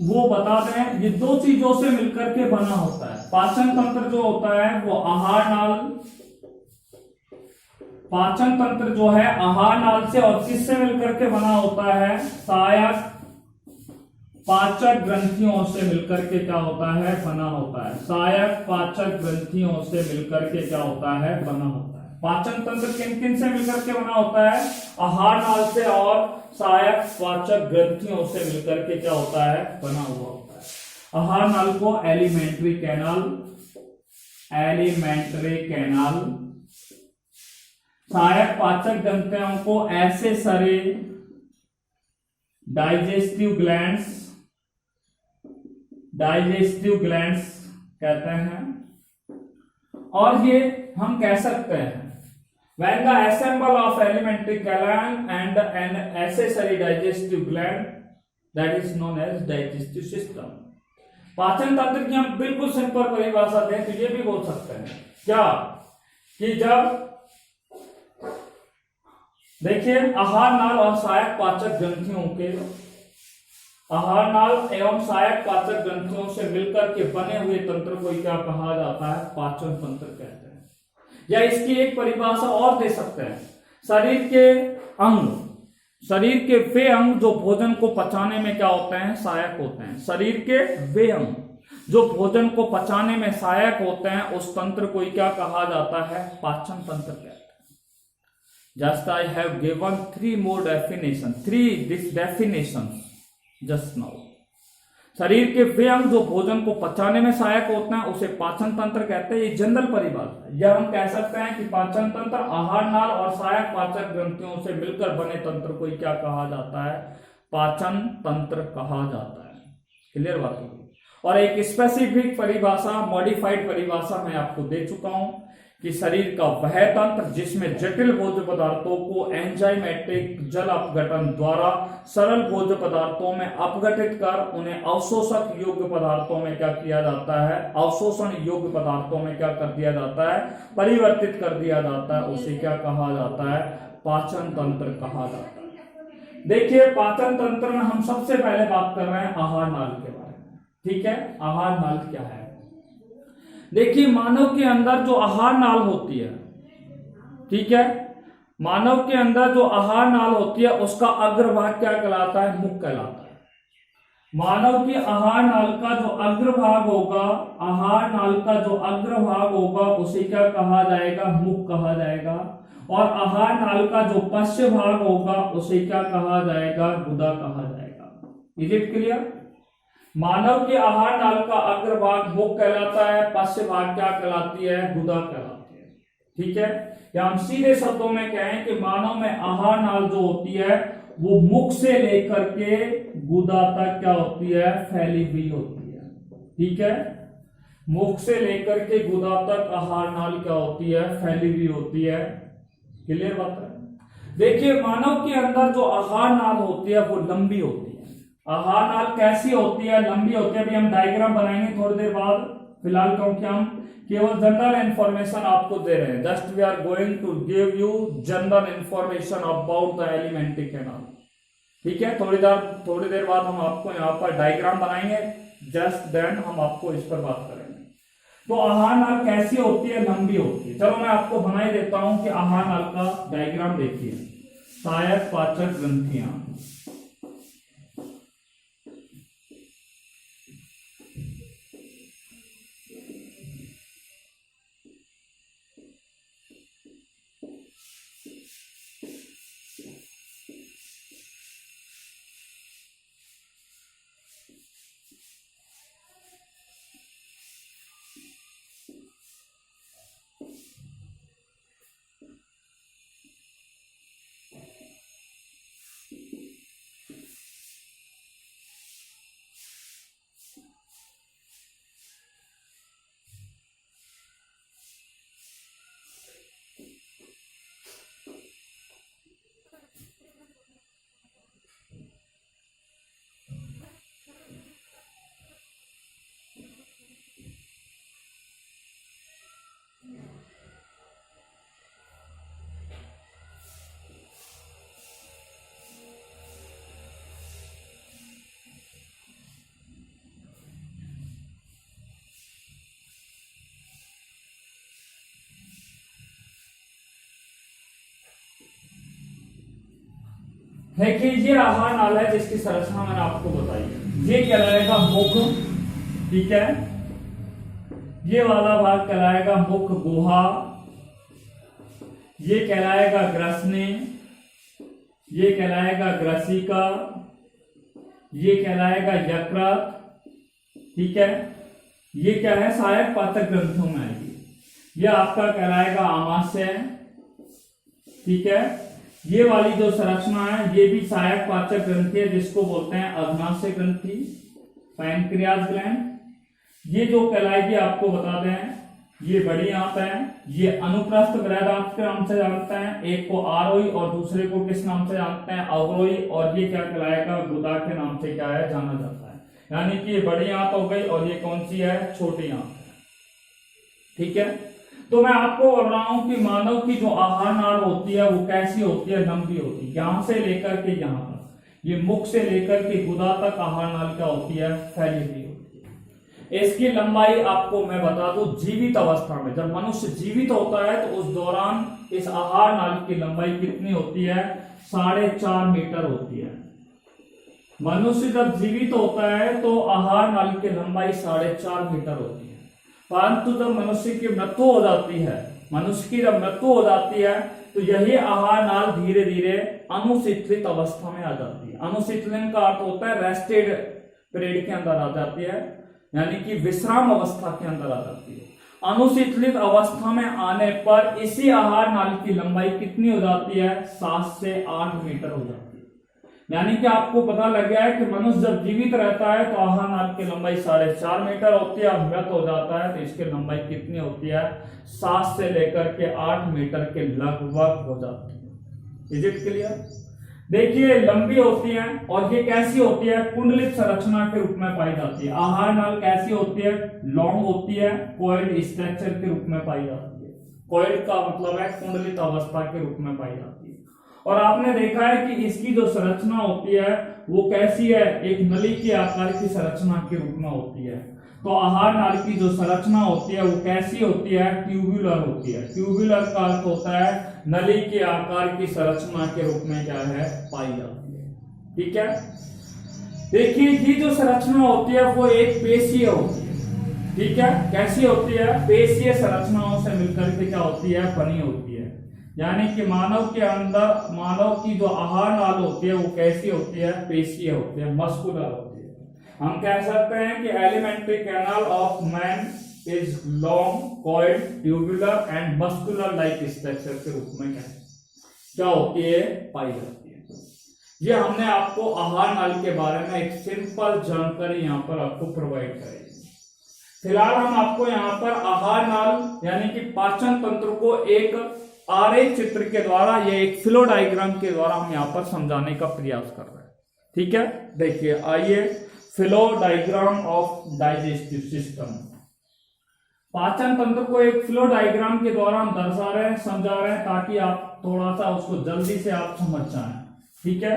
वो बता दें, ये दो चीजों से मिलकर के बना होता है। पाचन तंत्र जो होता है वो आहार नाल, पाचन तंत्र जो है आहार नाल से और किससे मिलकर के बना होता है, सहायक पाचक ग्रंथियों से मिलकर के क्या होता है, बना होता है। सहायक पाचक ग्रंथियों से मिलकर के क्या होता है, बना होता है। पाचन तंत्र किन किन से मिलकर के बना होता है, आहार नाल से और सहायक पाचक ग्रंथियों से मिलकर के क्या होता है, बना हुआ होता है। आहार नाल को एलिमेंट्री कैनाल, सहायक पाचक ग्रंथियों को एक्सेसरी डाइजेस्टिव ग्लैंड्स कहते हैं। और ये हम कह सकते हैं when the assemble of alimentary gland and an accessory digestive gland that is known as digestive system। पाचन तंत्र की हम बिल्कुल सिंपल परिभाषा दें तो ये भी बोल सकते हैं क्या कि जब देखिए आहार नाल और सहायक पाचक ग्रंथियों के, आहार नाल एवं सहायक पाचक ग्रंथियों से मिलकर के बने हुए तंत्र को क्या कहा जाता है, पाचन तंत्र कहते हैं। या इसकी एक परिभाषा और दे सकते हैं, शरीर के अंग, शरीर के वे अंग जो भोजन को पचाने में क्या होते हैं, सहायक होते हैं। शरीर के वे अंग जो भोजन को पचाने में सहायक होते हैं, उस तंत्र को क्या कहा जाता है, पाचन तंत्र कहते हैं। Just I have given three definitions just now। शरीर के वे अंग जो भोजन को पचाने में सहायक होते हैं उसे पाचन तंत्र कहते हैं। ये जनरल परिभाषा है। या हम कह सकते हैं कि पाचन तंत्र आहार नाल और सहायक पाचक ग्रंथियों से मिलकर बने तंत्र को क्या कहा जाता है, पाचन तंत्र कहा जाता है। क्लियर बात होगी। और एक स्पेसिफिक परिभाषा, मॉडिफाइड परिभाषा मैं आपको दे चुका हूं कि शरीर का वह तंत्र जिसमें जटिल भोज्य पदार्थों को एंजाइमेटिक जल अपघटन द्वारा सरल भोज्य पदार्थों में अपघटित कर उन्हें अवशोषक योग्य पदार्थों में क्या किया जाता है, अवशोषण योग्य पदार्थों में क्या कर दिया जाता है, परिवर्तित कर दिया जाता है, उसे क्या कहा जाता है, पाचन तंत्र कहा जाता है। देखिए पाचन तंत्र में हम सबसे पहले बात कर रहे हैं आहार नाल के बारे में। ठीक है, आहार नाल क्या है। देखिए मानव के अंदर जो आहार नाल होती है, ठीक है, मानव के अंदर जो आहार नाल होती है उसका अग्रभाग क्या कहलाता है, मुख कहलाता है। मानव की आहार नाल का जो अग्रभाग होगा, आहार नाल का जो अग्रभाग होगा उसे क्या कहा जाएगा, मुख कहा जाएगा। और आहार नाल का जो पश्च भाग होगा उसे क्या कहा जाएगा, गुदा कहा जाएगा। Is it clear? मानव के आहार नाल का अग्रभाग मुख कहलाता है, पश्च भाग क्या कहलाती है? गुदा कहलाती है। ठीक है, या हम सीधे शब्दों में कहें कि मानव में आहार नाल जो होती है वो मुख से लेकर के गुदा तक क्या होती है? फैली हुई होती है। ठीक है, मुख से लेकर के गुदा तक आहार नाल क्या होती है? फैली हुई होती है। क्लियर बात है? देखिए, मानव के अंदर जो आहार नाल होती है वो लंबी होती है। आहार नाल कैसी होती है? लंबी होती है। अभी हम डायग्राम बनाएंगे थोड़ी देर बाद, फिलहाल क्योंकि हम केवल जनरल इंफॉर्मेशन आपको दे रहे हैं। Just we are going to give you general information about the elementary canal. ठीक है, थोड़ी देर बाद हम आपको यहाँ पर डायग्राम बनाएंगे, जस्ट देन हम आपको इस पर बात करेंगे। तो आहार नाल कैसी होती है? लंबी होती है। चलो मैं आपको बना ही देता हूं कि आहार नाल का डायग्राम देखिए। सहायक पाचक ग्रंथियां, देखिए ये आहार नाल है जिसकी संरचना मैंने आपको बताई है। ये कहलाएगा मुख। ठीक है, ये वाला भाग कहलाएगा मुख गुहा, ये कहलाएगा ग्रसनी, ये कहलाएगा ग्रसिका, ये कहलाएगा यकृत। ठीक है, ये क्या है? सहायक पाचक ग्रंथों में आएगी। ये आपका कहलाएगा आमाशय। ठीक है, ये वाली जो संरचना है ये भी सहायक पाचक ग्रंथि है, जिसको बोलते हैं अग्नाशय ग्रंथि, पैनक्रियाज ग्लैंड। ये जो कहलाएगी आपको बता दें, ये बड़ी आंत है, ये अनुप्रस्थ बृहदांत के नाम से जानते हैं। एक को आरोही और दूसरे को किस नाम से जानते हैं? अवरोही। और ये क्या कहलाएगा? गुदा के नाम से क्या है? जाना जाता है। यानी कि ये बड़ी आंत हो गई और ये कौन सी है? छोटी आंत है। ठीक है, तो मैं आपको बोल रहा हूं कि मानव की जो आहार नाल होती है वो कैसी होती है? लंबी होती है। यहां से लेकर के यहां तक, ये मुख से लेकर के गुदा तक आहार नाल क्या होती है? फैली हुई होती है। इसकी लंबाई आपको मैं बता दूं, जीवित अवस्था में जब मनुष्य जीवित होता है तो उस दौरान इस आहार नाल की लंबाई कितनी होती है? 4.5 मीटर होती है। मनुष्य जब जीवित होता है तो आहार नाल की लंबाई 4.5 मीटर होती है। परंतु जब मनुष्य की मृत्यु हो जाती है, मनुष्य की जब मृत्यु हो जाती है तो यही आहार नाल धीरे धीरे अनुशीतलित अवस्था में आ जाती है। अनुशीतलन का अर्थ होता है रेस्टेड पीरियड के अंदर आ जाती है, यानी कि विश्राम अवस्था के अंदर आ जाती है। अनुशीतलित अवस्था में आने पर इसी आहार नाल की लंबाई कितनी हो जाती है? 7 से 8 मीटर हो जाती है। यानी कि आपको पता लग गया है कि मनुष्य जब जीवित रहता है तो आहार नाल की लंबाई 4.5 मीटर होती है, और मृत हो जाता है तो इसकी लंबाई कितनी होती है? 7 से लेकर के 8 मीटर के लगभग हो जाती है। Is it clear? देखिए, लंबी होती है और ये कैसी होती है? कुंडलित संरचना के रूप में पाई जाती है। आहार नाल कैसी होती है? लॉन्ग होती है, कॉइल्ड स्ट्रक्चर के रूप में पाई जाती है। कॉइल्ड का मतलब है कुंडलित अवस्था के रूप में पाई जाती है। और आपने देखा है कि इसकी जो संरचना होती है वो कैसी है? एक नली के आकार की संरचना के रूप में होती है। तो आहार नाल की जो संरचना होती है वो कैसी होती है? ट्यूबुलर होती है। ट्यूबुलर का अर्थ होता है नली के आकार की संरचना के रूप में क्या है? पाई जाती है। ठीक है, देखिए ये जो संरचना होती है वो एक पेशीय होती है। ठीक है, कैसी होती है? पेशीय संरचनाओं से मिलकर के क्या होती है? बनी होती है। यानी कि मानव के अंदर मानव की जो आहार नाल होती है वो कैसी होती है, पेशीय होती है, मस्कुलर होती है। हम कह सकते हैं कि alimentary canal of man is long, coiled, tubular and muscular like structure के रूप में क्या होती है, पाई जाती है। ये हमने आपको आहार नाल के बारे में एक सिंपल जानकारी यहाँ पर आपको प्रोवाइड करी। फिलहाल हम आपको यहाँ पर आहार नाल यानी कि पाचन तंत्र को एक आरेख चित्र के द्वारा या एक फ्लो डायग्राम के द्वारा हम यहाँ पर समझाने का प्रयास कर रहे हैं। ठीक है, देखिए आइए, flow diagram of digestive system. पाचन तंत्र को एक फ्लो डायग्राम के द्वारा हम दर्शा रहे हैं, समझा रहे हैं, ताकि आप थोड़ा सा उसको जल्दी से आप समझ जाएं। ठीक है,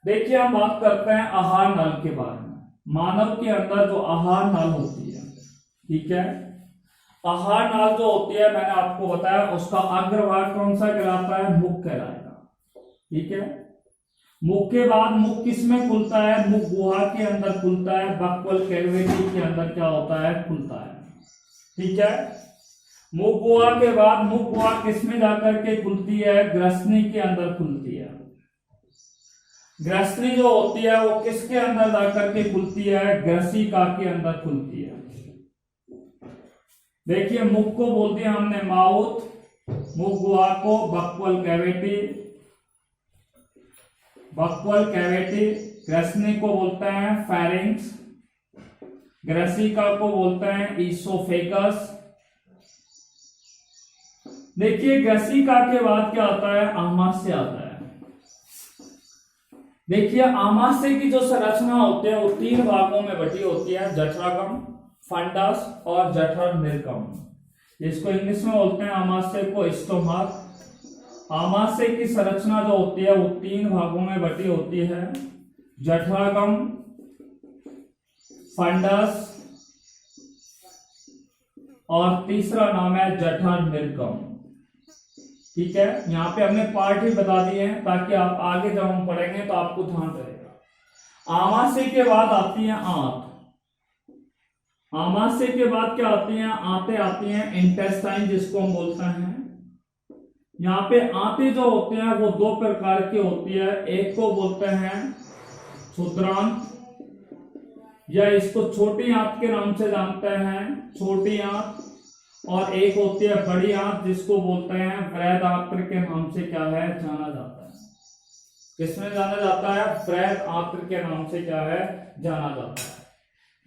देखिए हम बात करते हैं आहार नल के बारे में। मानव के अंदर जो आहार नल होती है, ठीक है, आहार नाल जो होती है मैंने आपको बताया उसका अग्रभाग कौन सा कहलाता है, मुख कहलाएगा। ठीक है, मुख के बाद मुख किस में खुलता है, मुख गुहा के अंदर खुलता है, बक्वल कैविटी के अंदर क्या होता है, खुलता है। ठीक है, मुख गुहा के बाद मुख गुहा किस में जाकर के खुलती है, ग्रसनी के अंदर खुलती है। ग्रसनी जो होती है वो किसके अंदर जाकर के खुलती है, ग्रसिका के अंदर खुलती है। देखिए मुख को बोल दिया हमने माउथ, मुख गुहा को बक्वल कैविटी, बक्वल कैविटी, ग्रसनी को बोलते हैं फेरिंक्स, ग्रसिका को बोलते हैं ईसोफेगस। देखिए ग्रसिका के बाद क्या आता है, आमाशय आता है। देखिए आमाशय की जो संरचना होती है वो 3 भागों में बटी होती है, जठरागम, फंडस और जठरनिर्गम। इसको इंग्लिश में बोलते हैं आमाशय को स्टोमक। आमाशय की संरचना जो होती है वो 3 भागों में बटी होती है, जठरागम, फंडस और तीसरा नाम है जठरनिर्गम। ठीक है, यहाँ पे हमने पार्ट ही बता दिए हैं ताकि आप आगे जब हम पढ़ेंगे तो आपको ध्यान रहेगा। आमाशय के बाद आती है आंत। आमाशय के बाद क्या आती हैं, आंतें आती हैं, इंटेस्टाइन जिसको हम बोलते हैं। यहाँ पे आंतें जो होते हैं वो 2 प्रकार की होती है, एक को बोलते हैं क्षुद्रांत या इसको छोटी आंत के नाम से जानते हैं, छोटी आंत, और एक होती है बड़ी आंत जिसको बोलते हैं बृहदात्र के नाम से क्या है, जाना जाता है। किसमें जाना जाता है, बृहदात्र के नाम से क्या है, जाना जाता है।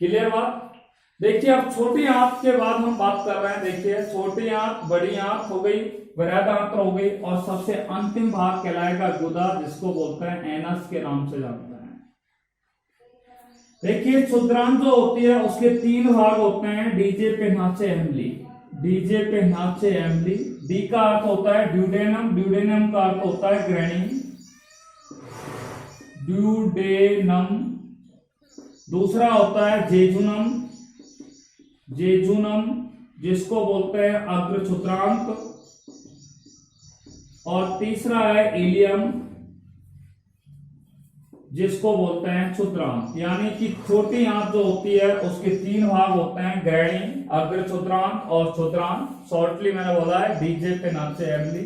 क्लियर बात। देखिए अब छोटी आंत के बाद हम बात कर रहे हैं। देखिए छोटी आंत, बड़ी आंत हो गई, बृहदात्र हो गई, और सबसे अंतिम भाग कहलाएगा गुदा, जिसको बोलते हैं एनस के नाम से जानते हैं। देखिए क्षुद्रांत जो होती है उसके 3 भाग होते हैं, डीजे पे नाचे एमली, डीजे पे नाचे एमली। डी का अर्थ होता है ड्यूडेनम, ड्यूडेनम का अर्थ होता है ग्रैनी, ड्यूडेनम। दूसरा होता है जेजुनम, जेजुनम जिसको बोलते हैं अग्र क्षुद्रांत, और तीसरा है इलियम जिसको बोलते हैं क्षुद्रांत। यानी कि छोटी आंत जो होती है उसके 3 भाग होते हैं, ग्रैनी, अग्र क्षुद्रांत और क्षुद्रांत। शॉर्टली मैंने बोला है डीजे पे नाचे Emily,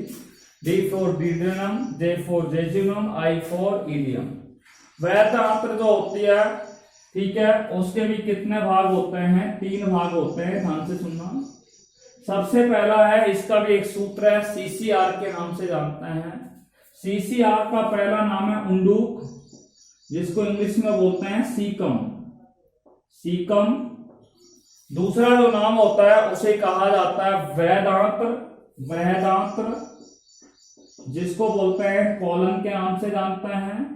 D for duodenum, J for jejunum, I for ileum. बृहदात्र जो होती है, ठीक है, उसके भी कितने भाग होते हैं, 3 भाग होते हैं, ध्यान से सुनना। सबसे पहला है, इसका भी एक सूत्र है, सीसीआर के नाम से जानते हैं। सीसीआर का पहला नाम है उंडूक, जिसको इंग्लिश में बोलते हैं सीकम, सीकम। दूसरा जो नाम होता है उसे कहा जाता है बृहदात्र, बृहदात्र जिसको बोलते हैं कोलन के नाम से जानते हैं।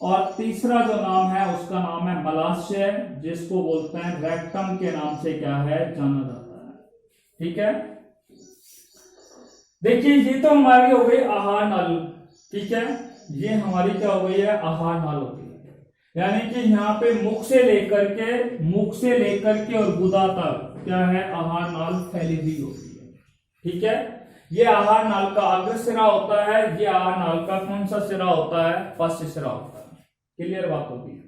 और तीसरा जो नाम है उसका नाम है मलाशय, जिसको बोलते हैं रेक्टम के नाम से क्या है, जाना जाता है। ठीक है, देखिए ये तो हमारी हो गई आहार नल। ठीक है, ये हमारी क्या हो गई है, आहार नाल हो गई। यानी कि यहाँ पे मुख से लेकर के और गुदा तक क्या है, आहार नाल फैली हुई होती है। ठीक है, ये आहार नाल का अग्र सिरा होता है, ये आहार नाल का कौन सा सिरा होता है, पश्च सिरा होता है। क्लियर बात होती है।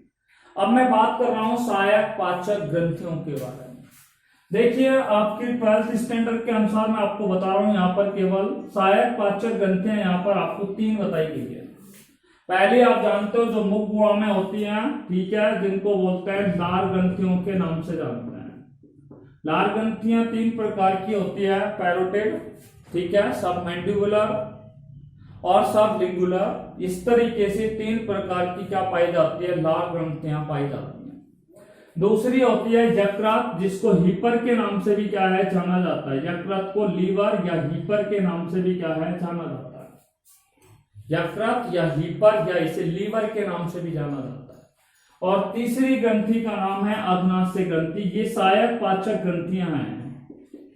अब मैं बात कर रहा हूं सहायक पाचक ग्रंथियों के बारे में। देखिए आपके 12th स्टैंडर्ड के अनुसार मैं आपको बता रहा हूं, यहाँ पर केवल सहायक पाचक ग्रंथियां यहाँ पर आपको 3 बताई गई है। पहले आप जानते हो जो मुख गुहा में होती हैं, ठीक है, जिनको बोलते हैं लार ग्रंथियों के नाम से जानते हैं। लार ग्रंथियां 3 प्रकार की होती है, पैरोटिड, ठीक है, सबमैंडिबुलर और सबलिंगुलर। इस तरीके से 3 प्रकार की क्या पाई जाती है, लार ग्रंथियां पाई जाती है। दूसरी होती है यकृत, जिसको हीपर के नाम से भी क्या है जाना जाता है। यकृत को लीवर या हीपर के नाम से भी क्या है जाना जाता है। यकृत या हीपर या इसे लीवर के नाम से भी जाना जाता है। और तीसरी ग्रंथि का नाम है अग्नाशय ग्रंथि। ये सहायक पाचक ग्रंथियां हैं।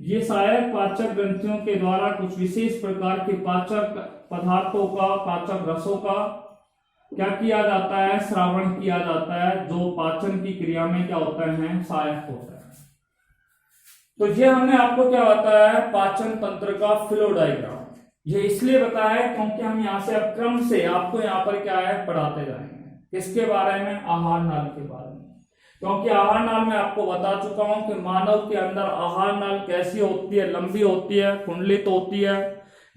ये सहायक पाचक ग्रंथियों के द्वारा कुछ विशेष प्रकार के पाचक पदार्थों का, पाचक रसों का क्या किया जाता है, श्रावण किया जाता है, जो पाचन की क्रिया में क्या होता है, सहायक होता है। तो ये हमने आपको क्या बताया है, पाचन तंत्र का फ्लो डायग्राम। ये इसलिए बताया है क्योंकि हम यहाँ से अब क्रम से आपको यहाँ पर क्या है पढ़ाते जाएंगे। किसके बारे में, आहार नाल के बारे में। क्योंकि आहार नाल में आपको बता चुका हूं कि मानव के अंदर आहार नाल कैसी होती है, लंबी होती है, कुंडलित होती है,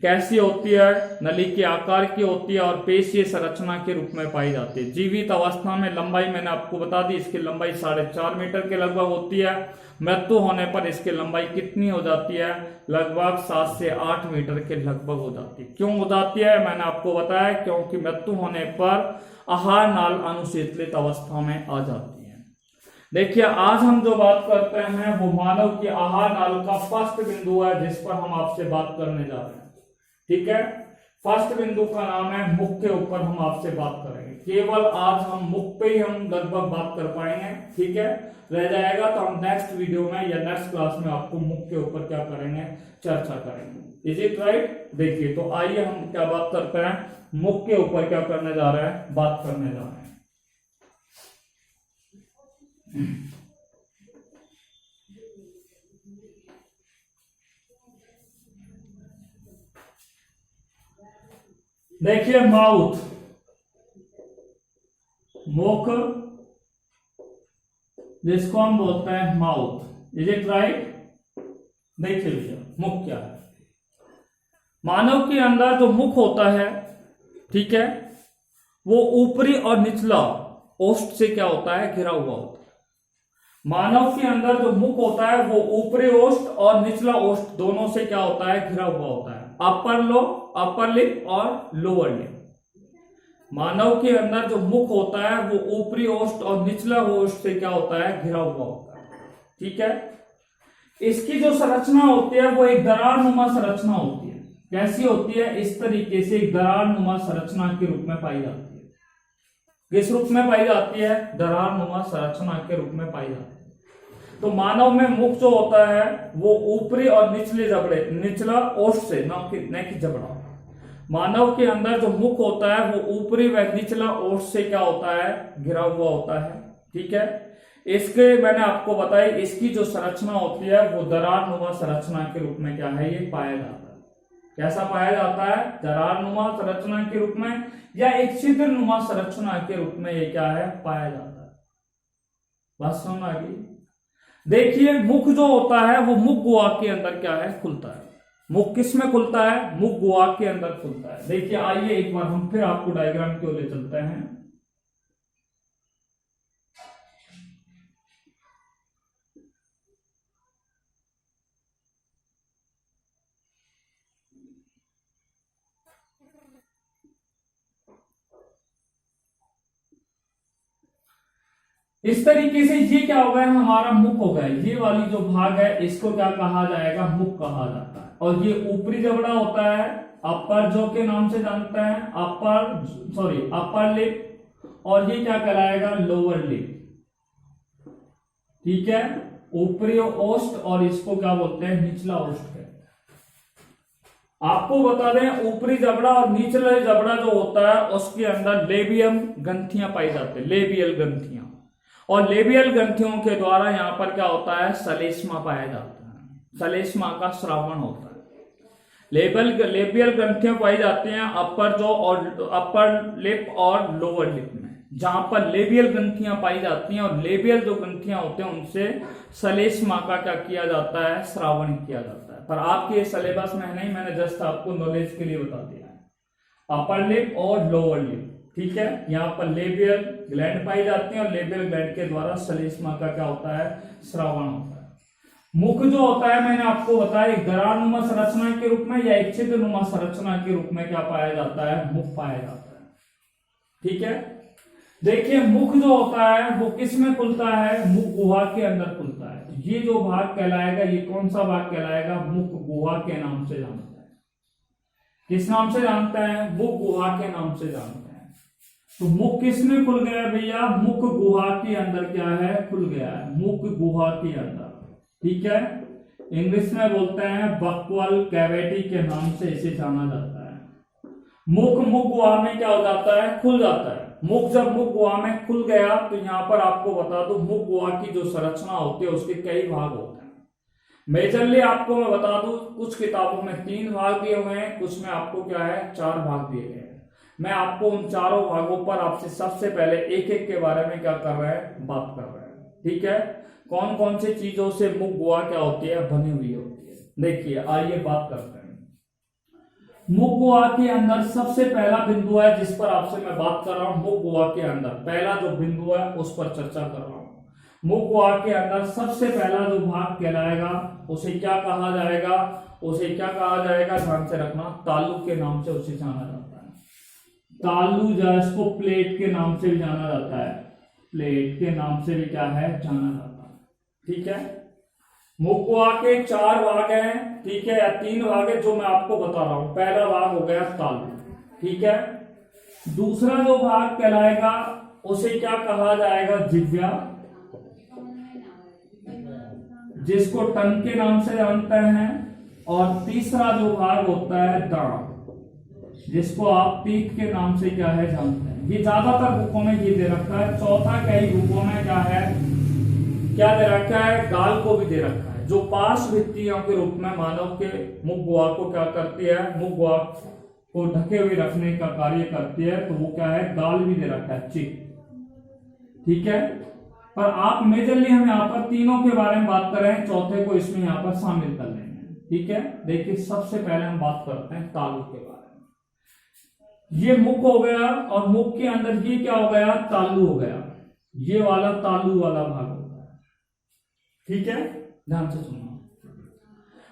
कैसी होती है, नली के आकार की होती है और पेशीय संरचना के रूप में पाई जाती है। जीवित अवस्था में लंबाई मैंने आपको बता दी, इसकी लंबाई 4.5 मीटर के लगभग होती है। मृत्यु होने पर इसकी लंबाई कितनी हो जाती है, लगभग 7 से 8 मीटर के लगभग हो जाती है। क्यों हो जाती है, मैंने आपको बताया, क्योंकि मृत्यु होने पर आहार नाल अनुशीतलित अवस्था में आ जाती है। देखिए आज हम जो बात करते हैं वो मानव की आहार नाल का फर्स्ट बिंदु है, जिस पर हम आपसे बात करने जा रहे हैं, ठीक है। फर्स्ट बिंदु का नाम है मुख के ऊपर हम आपसे बात करेंगे। केवल आज हम मुख पे ही हम लगभग बात कर पाएंगे, ठीक है। रह जाएगा तो हम नेक्स्ट वीडियो में या नेक्स्ट क्लास में आपको मुख के ऊपर क्या करेंगे, चर्चा करेंगे। Is it right. देखिए तो आइए हम क्या बात करते हैं, मुख के ऊपर क्या करने जा रहे हैं, बात करने जा रहे हैं। देखिए माउथ, मुख, जिसको हम बोलते हैं माउथ। Is it right. देखिए भैया मुख क्या है। मानव के अंदर जो मुख होता है, ठीक है, वो ऊपरी और निचला ओष्ठ से क्या होता है, घिरा हुआ होता है। मानव के अंदर जो मुख होता है वो ऊपरी ओष्ठ और निचला ओष्ठ दोनों से क्या होता है, घिरा हुआ होता है। अपर लिप और लोअर लिप। मानव के अंदर जो मुख होता है वो ऊपरी ओष्ठ और निचला ओष्ठ से क्या होता है, घिरा हुआ होता है, ठीक है। इसकी जो संरचना होती है वो एक दरार नुमा संरचना होती है। कैसी होती है, इस तरीके से एक दरार नुमा संरचना के रूप में पाई जाती है। किस रूप में पाई जाती है, दरार नुमा संरचना के रूप में पाई जाती है। तो मानव में मुख जो होता है वो ऊपरी और निचले जबड़े, निचला ओष्ठ से, न कि जबड़ा। मानव के अंदर जो मुख होता है वो ऊपरी व निचला ओष्ठ से क्या होता है, घिरा हुआ होता है, ठीक है। इसके मैंने आपको बताया, इसकी जो संरचना होती है वो दरार नुमा संरचना के रूप में क्या है, ये पाया जाता है। कैसा पाया जाता है, दरार नुमा संरचना के रूप में या एक छिद्र नुमा संरचना के रूप में ये क्या है, पाया जाता है। बात समझ आ गई। देखिए मुख जो होता है वो मुख गुहा के अंदर क्या है, खुलता है। मुख किस में खुलता है, मुख गुहा के अंदर खुलता है। देखिए आइए एक बार हम फिर आपको डायग्राम की ओर ले चलते हैं। इस तरीके से ये क्या हो गया, हमारा मुख हो गया। ये वाली जो भाग है इसको क्या कहा जाएगा, मुख कहा जाता है। और ये ऊपरी जबड़ा होता है, अपर जो के नाम से जानते हैं, अपर लिप। और ये क्या कहलाएगा, लोअर लिप, ठीक है। ऊपरी ओष्ठ और इसको क्या बोलते हैं, निचला ओष्ठ कहते हैं। आपको बता दें ऊपरी जबड़ा और निचले जबड़ा जो होता है उसके अंदर लेबियम ग्रंथियां पाई जाती है, लेबियल ग्रंथियां। और लेबियल ग्रंथियों के द्वारा यहां पर क्या होता है, सलेस्मा पाया जाता है। सलेस्मा का श्रावण होता है। लेबियल ग्रंथियां पाई जाती हैं अपर लिप और लोअर लिप में। जहां पर लेबियल ग्रंथियां पाई जाती हैं, और लेबियल जो ग्रंथियां होते हैं उनसे श्लेष्मा का क्या किया जाता है, श्रावण किया जाता है। पर आपके ये सिलेबस में नहीं, मैंने जस्ट आपको नॉलेज के लिए बता दिया है। अपर लिप और लोअर लिप, ठीक है, यहाँ पर लेबियल ग्लैंड पाई जाती है और लेबियल ग्लैंड के द्वारा श्लेष्मा का क्या होता है, श्रावण होता है। मुख जो होता है मैंने आपको बताया दरारनुमा संरचना के रूप में या एक छिद्रनुमा संरचना के रूप में क्या पाया जाता है, मुख पाया जाता है, ठीक है। देखिए मुख जो होता है वो किस में खुलता है, मुख गुहा के अंदर खुलता है। ये जो भाग कहलाएगा, ये कौन सा भाग कहलाएगा, मुख गुहा के नाम से जानते हैं। किस नाम से जानते हैं, मुख गुहा के नाम से जानते हैं। तो मुख किस में खुल गया भैया, मुख गुहा के अंदर क्या है, खुल गया है, मुख गुहा के अंदर, ठीक है। इंग्लिश में बोलते हैं बक्वल कैविटी के नाम से इसे जाना जाता है। मुख गुहा में क्या हो जाता है, खुल जाता है। मुख जब मुख गुहा में खुल गया तो यहां पर आपको बता दूं मुख गुहा की जो संरचना होती है उसके कई भाग होते हैं। मेजरली आपको मैं बता दूं कुछ किताबों में 3 भाग दिए हुए हैं, कुछ में आपको क्या है 4 भाग दिए गए हैं। मैं आपको उन चारों भागों पर आपसे सबसे पहले एक एक के बारे में क्या कर रहे हैं, बात कर रहे हैं, ठीक है। कौन कौन सी चीजों से मुख गुहा क्या होती है, बनी हुई होती है। देखिए आइए बात करते हैं। मुख गुहा के अंदर सबसे पहला बिंदु है जिस पर आपसे मैं बात कर रहा हूं। मुख गुहा के अंदर पहला जो बिंदु है उस पर चर्चा कर रहा हूं। मुख गुहा के अंदर सबसे पहला जो भाग कहलाएगा उसे क्या कहा जाएगा, उसे क्या कहा जाएगा, ध्यान से रखना, तालु के नाम से उसे जाना जाता है। तालु जो इसको प्लेट के नाम से भी जाना जाता है, प्लेट के नाम से भी क्या है, जाना जाता है, ठीक है। मुख गुहा के 4 भाग हैं, ठीक है, या 3 भाग है जो मैं आपको बता रहा हूं। पहला भाग हो गया तालु, ठीक है। दूसरा जो भाग कहलाएगा उसे क्या कहा जाएगा, जिह्वा, जिसको टंग के नाम से जानते हैं। और तीसरा जो भाग होता है दांत, जिसको आप पीठ के नाम से क्या है जानते हैं। ये ज्यादातर बुकों में ये दे रखा है। चौथा कई बुकों में क्या है, क्या दे रखा है, गाल को भी दे रखा है, जो पार्श्व भित्तियों के रूप में मानव के मुख गुहा को क्या करती है, मुख गुहा को ढके हुए रखने का कार्य करती है। तो वो क्या है, गाल भी दे रखा है, चिक, ठीक है। पर आप मेजरली हम यहाँ पर तीनों के बारे में बात कर रहे हैं, चौथे को इसमें यहाँ पर शामिल कर लेंगे, ठीक है। देखिए सबसे पहले हम बात करते हैं तालु के बारे में। ये मुख हो गया और मुख के अंदर ये क्या हो गया, तालु हो गया। ये वाला तालु वाला भाग होता है, ठीक है, ध्यान से सुनना।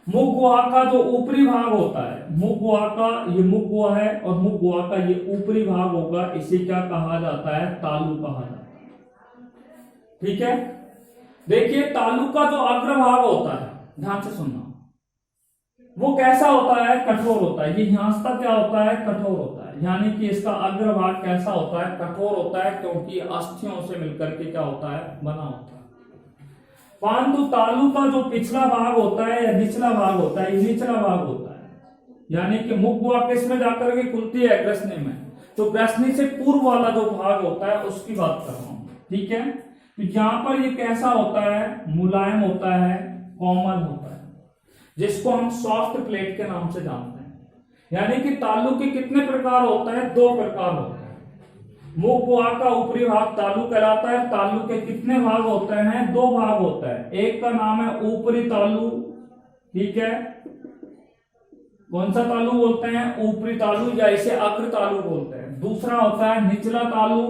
मुख गुहा का जो ऊपरी भाग होता है, मुख गुहा का ये मुख गुहा है और मुख गुहा का ये ऊपरी भाग होगा, इसे क्या कहा जाता है, तालु कहा जाता है, ठीक है। देखिए तालु का जो अग्रभाग होता है, ध्यान से सुनना, वो कैसा होता है, कठोर होता है। ये ह्यांसता क्या होता है, कठोर होता है। यानी कि इसका अग्रभाग कैसा होता है, कठोर होता है, क्योंकि अस्थियों से मिलकर के क्या होता है, बना होता है। परंतु तालु का जो पिछला भाग होता है या निचला भाग होता है, ये निचला भाग होता है। यानी कि मुख गुहा किस में जाकर के खुलती है, ग्रसनी में। तो ग्रसनी से पूर्व वाला जो भाग होता है उसकी बात कर रहा हूं, ठीक है। तो यहां पर ये कैसा होता है, मुलायम होता है, कोमल होता है, जिसको हम सॉफ्ट प्लेट के नाम से जानते हैं। यानी कि तालु के कितने प्रकार होता है, 2 प्रकार होते हैं। मुख गुहा का ऊपरी भाग तालु कहलाता है। तालु के कितने भाग होते हैं, 2 भाग होता है। एक का नाम है ऊपरी तालु, ठीक है, कौन सा तालु बोलते हैं, ऊपरी तालु, या इसे अग्र तालु बोलते हैं। दूसरा होता है निचला तालु,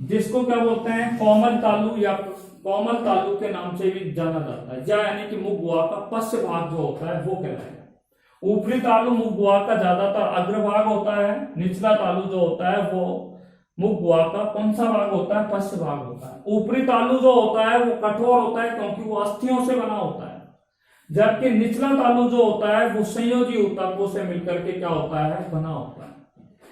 जिसको क्या बोलते हैं, कोमल तालु या कोमल तालु के नाम से भी जाना जाता है। यानी कि मुख गुहा का पश्च भाग जो होता है वो कहलाएगा। ऊपरी तालु मुख गुहा का ज्यादातर अग्रभाग होता है। निचला तालु जो होता है वो मुख गुहा का कौन सा भाग होता है, पश्च भाग होता है। ऊपरी तालु जो होता है वो कठोर होता है, क्योंकि वो अस्थियों से बना होता है। जबकि निचला तालु जो होता है वो संयोजी ऊतकों से मिलकर के क्या होता है, बना होता है।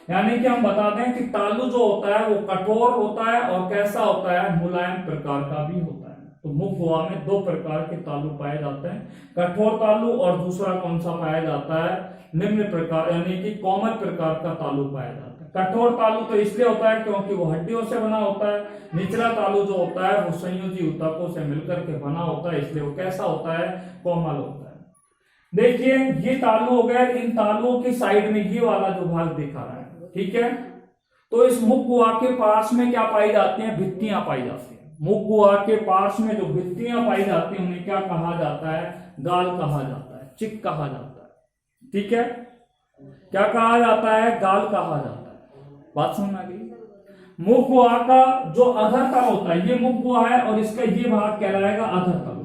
यानी कि हम बता दें कि तालु जो होता है वो कठोर होता है और कैसा होता है, मुलायम प्रकार का भी होता है। तो मुख गुहा में 2 प्रकार के तालु पाए जाते हैं, कठोर तालु और दूसरा कौन सा पाया जाता है, निम्न प्रकार यानी कि कोमल प्रकार का तालु पाया जाता है। कठोर तालु तो इसलिए होता है क्योंकि वो हड्डियों से बना होता है। निचला तालु जो होता है वो संयोजी ऊतकों से मिलकर के बना होता है, इसलिए वो कैसा होता है, कोमल होता है। देखिए ये तालु हो गया। इन तालुओं की साइड में ये वाला जो भाग दिखा रहा है, ठीक है, तो इस मुख गुहा के पास में क्या पाई जाती हैं? भित्तियां पाई जाती हैं। मुख गुहा के पास में जो भित्तियां पाई जाती हैं उन्हें क्या कहा जाता है? गाल कहा जाता है, चिक कहा जाता है। ठीक है, क्या कहा जाता है? गाल कहा जाता है। बात समझ आ गई? मुख गुहा का जो अधर तल होता है, ये मुख गुहा है और इसका ये भाग कहलाएगा अधर तल।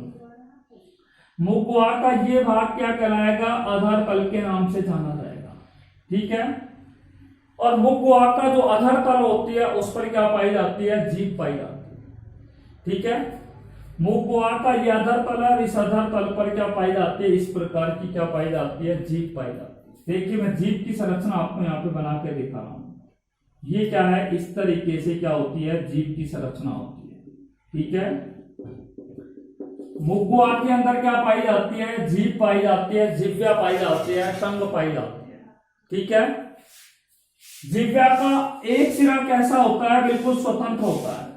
मुख गुहा का ये भाग क्या कहलाएगा? अधर तल के नाम से जाना जाएगा। ठीक है, और मुख गुहा का जो अधर तल होती है उस पर क्या पाई जाती है? जीभ पाई जाती है। ठीक है, मुख गुहा का ये अधर तल है, इस अधर तल पर क्या पाई जाती है? इस प्रकार की क्या पाई जाती है? जीभ पाई जाती है। देखिए मैं जीभ की संरचना आपको यहाँ पे बना के दिखा रहा हूं। ये क्या है? इस तरीके से क्या होती है? जीभ की संरचना होती है। ठीक है, मुख गुहा के अंदर क्या पाई जाती है? जीभ पाई जाती है, जिह्वा पाई जाती है, टंग पाई जाती है। ठीक है, जिह्वा का एक सिरा कैसा होता है? बिल्कुल स्वतंत्र होता है।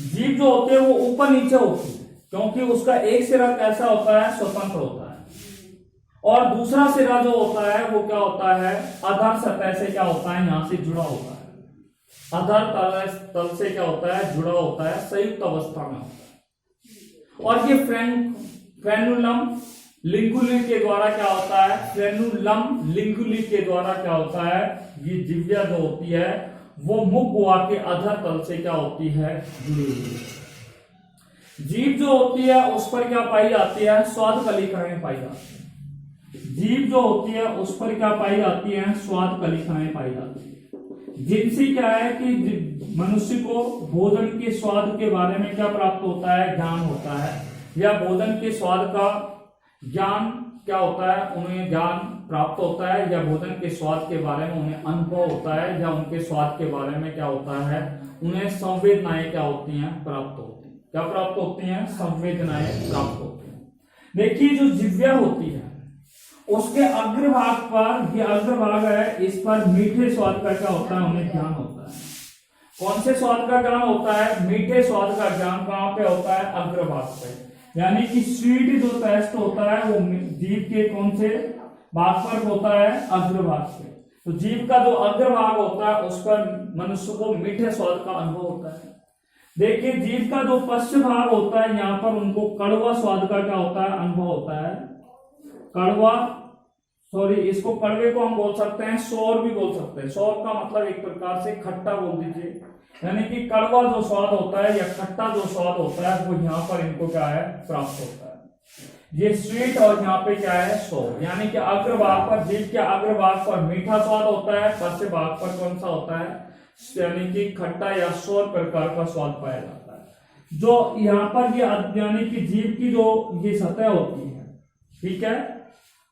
जीभ जो होती है वो ऊपर नीचे होती है, क्योंकि उसका एक सिरा कैसा होता है? स्वतंत्र होता है। और दूसरा सिरा जो होता है वो क्या होता है? अधर सतह से क्या होता है? यहां से जुड़ा होता है। अधर तल से क्या होता है? जुड़ा होता है, संयुक्त अवस्था में होता है। और ये फ्रेनुलम लिंगुली के द्वारा क्या होता है? फ्रेनुलम लिंगुली के द्वारा क्या होता है? ये जिह्वा जो होती है वो मुख गुहा के अधर तल से क्या होती है? जुड़ी हुई है। जीभ जो होती है उस पर क्या पाई जाती है? स्वाद कलिकाएं पाई जाती है। जीभ जो होती है उस पर क्या पाई जाती है? स्वाद कलिकाएं पाई जाती है, जिनसे क्या है कि मनुष्य को भोजन के स्वाद के बारे में क्या प्राप्त होता है? ज्ञान होता है, या भोजन के स्वाद का ज्ञान क्या होता है? उन्हें ज्ञान प्राप्त होता है, या भोजन के स्वाद के बारे में उन्हें अनुभव होता है, या उनके स्वाद के बारे में क्या होता है? उन्हें संवेदनाएं क्या होती हैं? प्राप्त होती हैं। क्या प्राप्त होती हैं? संवेदनाएं प्राप्त होती हैं। देखिए जो जिह्वा होती है उसके अग्रभाग पर, ये अग्रभाग है, इस पर मीठे स्वाद का क्या होता है? उन्हें ज्ञान होता है। कौन से स्वाद का ज्ञान होता है? मीठे स्वाद का ज्ञान कहां पे होता है? अग्रभाग पे। यानी कि स्वीट जो टेस्ट होता है वो जीभ के कौन से भाग पर होता है? अग्रभाग पे। तो जीभ का जो अग्रभाग होता है उस पर मनुष्य को मीठे स्वाद का अनुभव होता है। देखिए जीभ का जो पश्चिम भाग होता है यहाँ पर उनको कड़वा स्वाद का क्या होता है? अनुभव होता है। कड़वा, सॉरी, इसको कड़वे को हम बोल सकते हैं, सौर भी बोल सकते हैं। सौर का मतलब एक प्रकार से खट्टा बोल दीजिए। यानी कि कड़वा जो स्वाद होता है या खट्टा जो स्वाद होता है वो यहाँ पर इनको क्या है? प्राप्त होता है। ये स्वीट और यहाँ पे क्या है? सौर। यानी कि अग्रभाग पर, जीभ के अग्रभाग पर मीठा स्वाद होता है, पश्चिम भाग पर कौन सा होता है? यानी कि खट्टा या सौर प्रकार का स्वाद पाया जाता है। जो यहाँ पर ये यानी कि जीभ की जो ये सतह होती है, ठीक है,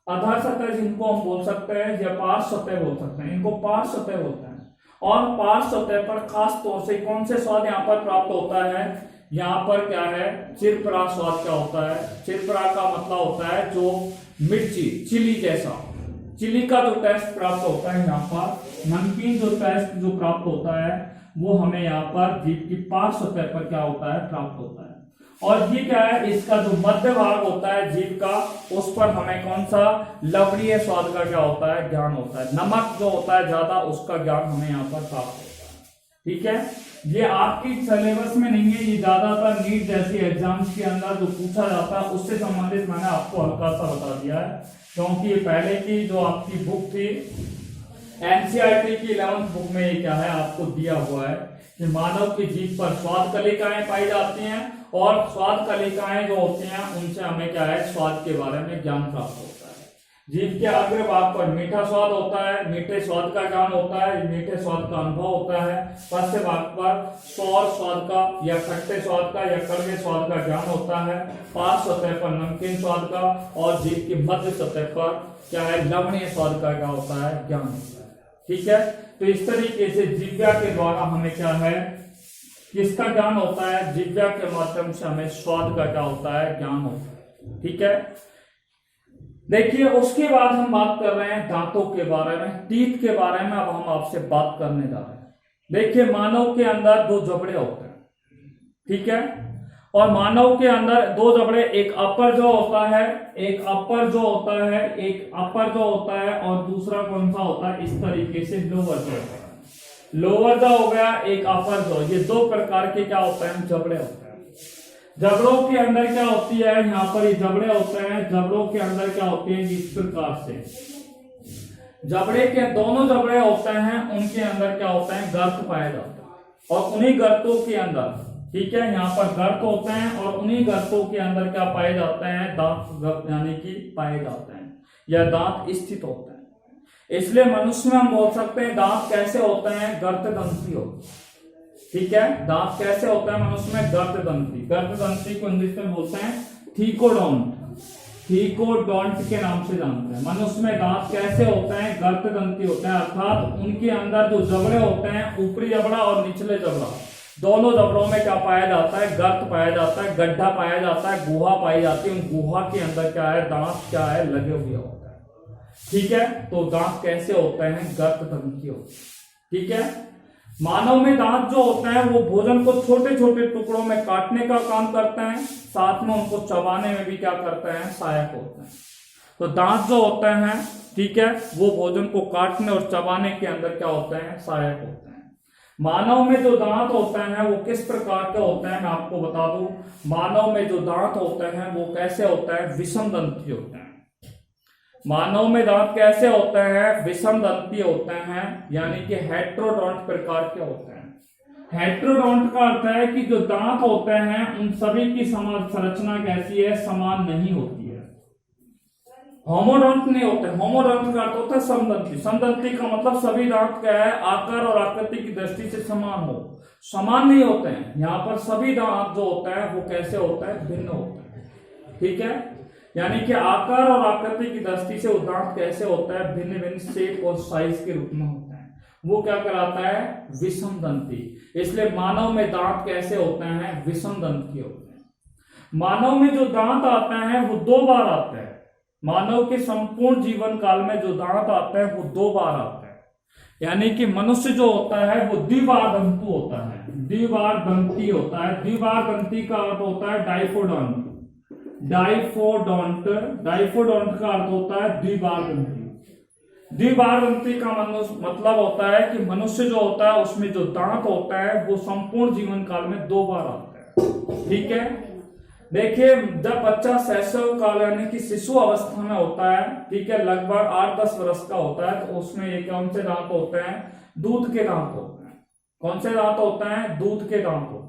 आधार सतह जिनको हम बोल सकते हैं या पार्श्व सतह बोल सकते हैं, इनको पार्श्व सतह बोलते हैं। और पार्श्व सतह पर खास तौर से कौन से स्वाद यहाँ पर प्राप्त होता है? यहाँ पर क्या है? चिरपरा स्वाद क्या होता है? चिरपरा का मतलब होता है जो मिर्ची, चिली जैसा, चिली का जो टेस्ट प्राप्त होता है यहाँ पर, नमकीन जो टेस्ट जो प्राप्त होता है वो हमें यहाँ पर जीभ की पार्श्व सतह पर क्या होता है? प्राप्त होता है। और ये क्या है? इसका जो मध्य भाग होता है जीभ का, उस पर हमें कौन सा? लवणीय स्वाद का क्या होता है? ज्ञान होता है। नमक जो होता है ज्यादा, उसका ज्ञान हमें यहाँ पर प्राप्त होता है। ठीक है, ये आपकी सिलेबस में नहीं है, ये ज्यादातर नीट जैसी एग्जाम्स के अंदर जो पूछा जाता है उससे संबंधित मैंने आपको हल्का सा बता दिया है, क्योंकि ये पहले की जो आपकी बुक थी एनसीईआरटी की 11th बुक में ये क्या है? आपको दिया हुआ है कि मानव की जीभ पर स्वाद कलिकाएं पाई जाती हैं, और स्वाद कलिकाएं जो होती हैं उनसे हमें क्या है? स्वाद के बारे में ज्ञान प्राप्त होता है। जीभ के अग्रभाग पर मीठा स्वाद होता है, मीठे स्वाद का ज्ञान होता है, मीठे स्वाद का अनुभव होता है। पश्चिम भाग पर सौर स्वाद का या खट्टे स्वाद का या कड़वे स्वाद का ज्ञान होता है। पार्श्व सतह पर नमकीन स्वाद का, और जीभ की मध्य सतह पर क्या है? लवणीय स्वाद का क्या होता है? ज्ञान होता है। ठीक है, तो इस तरीके से जिह्वा के द्वारा हमें क्या है? किसका ज्ञान होता है? जिह्वा के माध्यम से हमें स्वाद का क्या होता है? ज्ञान होता है। ठीक है, देखिए उसके बाद हम बात कर रहे हैं दांतों के बारे में, टीथ के बारे में। अब हम आपसे बात करने जा रहे हैं। देखिए मानव के अंदर दो जबड़े होते हैं, ठीक है, और मानव के अंदर दो जबड़े, एक अपर जो होता है, एक अपर जो होता है, एक अपर जो होता है, और दूसरा कौन सा होता है? इस तरीके से लोअर जो होता है। लोअर जॉ हो गया, एक अपर जॉ। ये दो प्रकार के क्या होते हैं, जबड़े होते हैं। जबड़ों के अंदर क्या होती है, यहाँ पर ये जबड़े होते हैं। जबड़ों के अंदर क्या होती है, इस प्रकार से जबड़े के दोनों जबड़े होते हैं, उनके अंदर क्या होता है, गर्त पाया जाता है। और उन्हीं गर्तों के अंदर, ठीक है, यहाँ पर गर्त होते हैं और उन्हीं गर्तों के अंदर क्या पाए जाते हैं, दांत यानी कि पाए जाते हैं या दांत स्थित होते हैं। इसलिए मनुष्य में हम बोल सकते हैं दांत कैसे होते हैं, गर्तदंती होते हैं। ठीक है, दांत कैसे होता है मनुष्य में, गर्तदंती। गर्तदंती को इंग्लिश में बोलते हैं थीकोडोंट। थीकोडोंट के नाम से जानते हैं। मनुष्य में दांत कैसे होते हैं, गर्तदंती होते हैं, अर्थात उनके अंदर जो जबड़े होते हैं, ऊपरी जबड़ा और निचले जबड़ा, दोनों जबड़ों में क्या पाया जाता है, गर्त पाया जाता है, गड्ढा पाया जाता है, गुहा पाई जाती है। उन गुहा के अंदर क्या है, दांत क्या है, लगे हुए होता है। ठीक है, तो दांत कैसे होते हैं, गर्तदंती होते हैं। ठीक है, मानव में दांत जो होते हैं वो भोजन को छोटे छोटे टुकड़ों में काटने का काम करते हैं, साथ में उनको चबाने में भी क्या करते हैं, सहायक होते हैं। तो दांत जो होते हैं, ठीक है, वो भोजन को काटने और चबाने के अंदर क्या होते हैं, सहायक होते हैं। मानव में जो दांत होते हैं वो किस प्रकार के होते हैं, मैं आपको बता दूं। मानव में जो दांत होते हैं वो कैसे होता है, विषम दंती होते हैं। मानव में दांत कैसे होते हैं, विषम दंती होते हैं, यानी कि हेट्रोडोंट प्रकार के होते हैं। हेट्रोडोंट का अर्थ है कि जो दांत होते हैं उन सभी की समान संरचना कैसी है, समान नहीं होती है। होमोडोंट नहीं होते। होमोडोंट का अर्थ होता है समदंती। समदंती का मतलब सभी दांत क्या है, आकार और आकृति की दृष्टि से समान हो। समान नहीं होते हैं, यहाँ पर सभी दांत जो होता है वो कैसे होता है, भिन्न होता है। ठीक है, यानी कि आकार और आकृति की दृष्टि से वो दांत कैसे होता है, भिन्न भिन्न शेप और साइज के रूप में होता है। वो क्या कराता है, विषम दंती। इसलिए मानव में दांत कैसे होते हैं, विषम दंती होते हैं। मानव में जो दांत आता है वो 2 बार आता है। मानव के संपूर्ण जीवन काल में जो दांत आता है वो 2 बार आता है। यानी कि मनुष्य जो होता है वो द्विबारदंतु होता है, द्विबारदंती होता है। द्विबारदंती का अर्थ होता है डाइफोडोंट। डाइफोडोंट, डाइफोडोंट का अर्थ होता है द्विबारदंती। द्विबारदंती का मतलब होता है कि मनुष्य जो होता है उसमें जो दांत होता है वो संपूर्ण जीवन काल में 2 बार आता है। ठीक है, देखिए जब बच्चा शैशव काल यानी कि शिशु अवस्था में होता है, ठीक है, लगभग 8-10 वर्ष का होता है, तो उसमें ये कौन से दांत होते हैं, दूध के दांत होते हैं। कौन से दांत होते हैं, दूध के दांत होते हैं।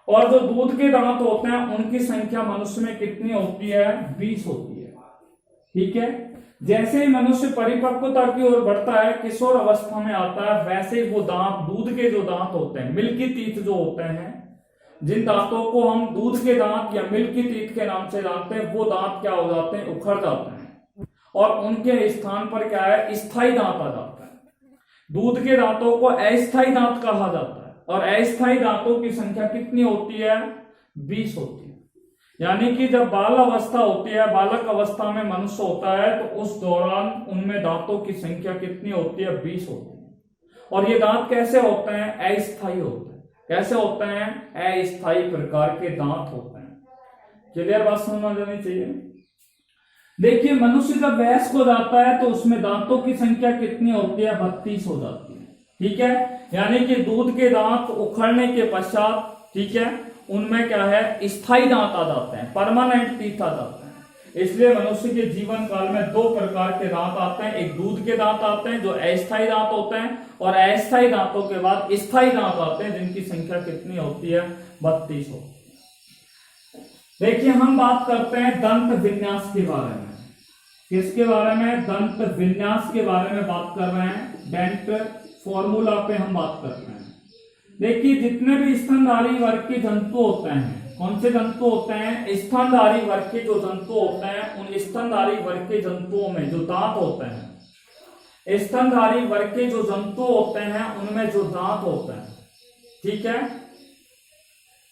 और जो दूध के दांत होते हैं उनकी संख्या मनुष्य में कितनी होती है, 20 होती है। ठीक है, जैसे ही मनुष्य परिपक्वता की ओर बढ़ता है, किशोर अवस्था में आता है, वैसे ही वो दांत, दूध के जो दांत होते हैं, मिल्की टीथ जो होते हैं, जिन दांतों को हम दूध के दांत या मिल्की टीथ के नाम से जानते हैं, वो दांत क्या हो जाते हैं, उखड़ जाते हैं और उनके स्थान पर क्या है, स्थायी दांत आ जाता है। दूध के दांतों को अस्थायी दांत कहा जाता है और अस्थायी दांतों की संख्या कितनी होती है, 20 होती है। यानी कि जब बाल अवस्था होती है, बालक अवस्था में मनुष्य होता है, तो उस दौरान उनमें दांतों की संख्या कितनी होती है, 20 होती है। और ये दांत कैसे होते हैं, अस्थायी होते हैं। कैसे होते हैं, अस्थायी प्रकार के दांत होते हैं। क्लियर बात समझ में आनी चाहिए। देखिए मनुष्य जब वयस्क हो जाता है तो उसमें दांतों की संख्या कितनी होती है, 32 हो जाती है। ठीक है, यानी कि दूध के दांत उखड़ने के पश्चात, ठीक है, उनमें क्या है, स्थायी दांत आ जाते हैं, परमानेंट टीथ आ जाते हैं। इसलिए मनुष्य के जीवन काल में 2 प्रकार के दांत आते हैं। एक दूध के दांत आते हैं जो अस्थायी दांत होते हैं, और अस्थायी दांतों के बाद स्थायी दांत आते हैं जिनकी संख्या कितनी होती है, 32 होती है। देखिए हम बात करते हैं दंत विन्यास के बारे में। किसके बारे में, दंत विन्यास के बारे में बात कर रहे हैं। डेंट फॉर्मूला पे हम बात करते हैं। देखिए जितने भी स्तनधारी वर्ग के जंतु होते हैं, कौन से जंतु होते हैं, स्तनधारी वर्ग के जो जंतु होते हैं, उन स्तनधारी वर्ग के जंतुओं में जो दांत होते हैं, स्तनधारी वर्ग के जो जंतु होते हैं उनमें जो दांत होते हैं, ठीक है,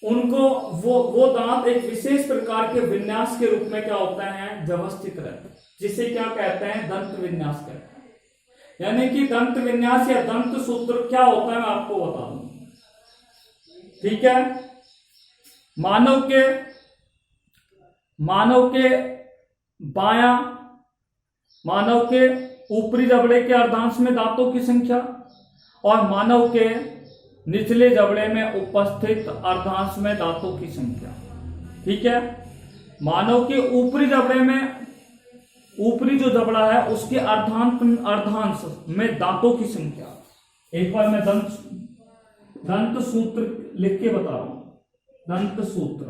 उनको वो दांत एक विशेष प्रकार के विन्यास के रूप में क्या होते हैं, व्यवस्थित रहते हैं, जिसे क्या कहते हैं, दंत विन्यास कहते हैं। यानी कि दंत विन्यास या दंत सूत्र क्या होता है मैं आपको बता दूं। ठीक है, मानव के बायां, मानव के ऊपरी जबड़े के अर्धांश में दांतों की संख्या और मानव के निचले जबड़े में उपस्थित अर्धांश में दांतों की संख्या। ठीक है, मानव के ऊपरी जबड़े में, ऊपरी जो जबड़ा है उसके अर्धांश में दांतों की संख्या। एक बार मैं दंत सूत्र लिख के बता रहा हूं। दंत सूत्र,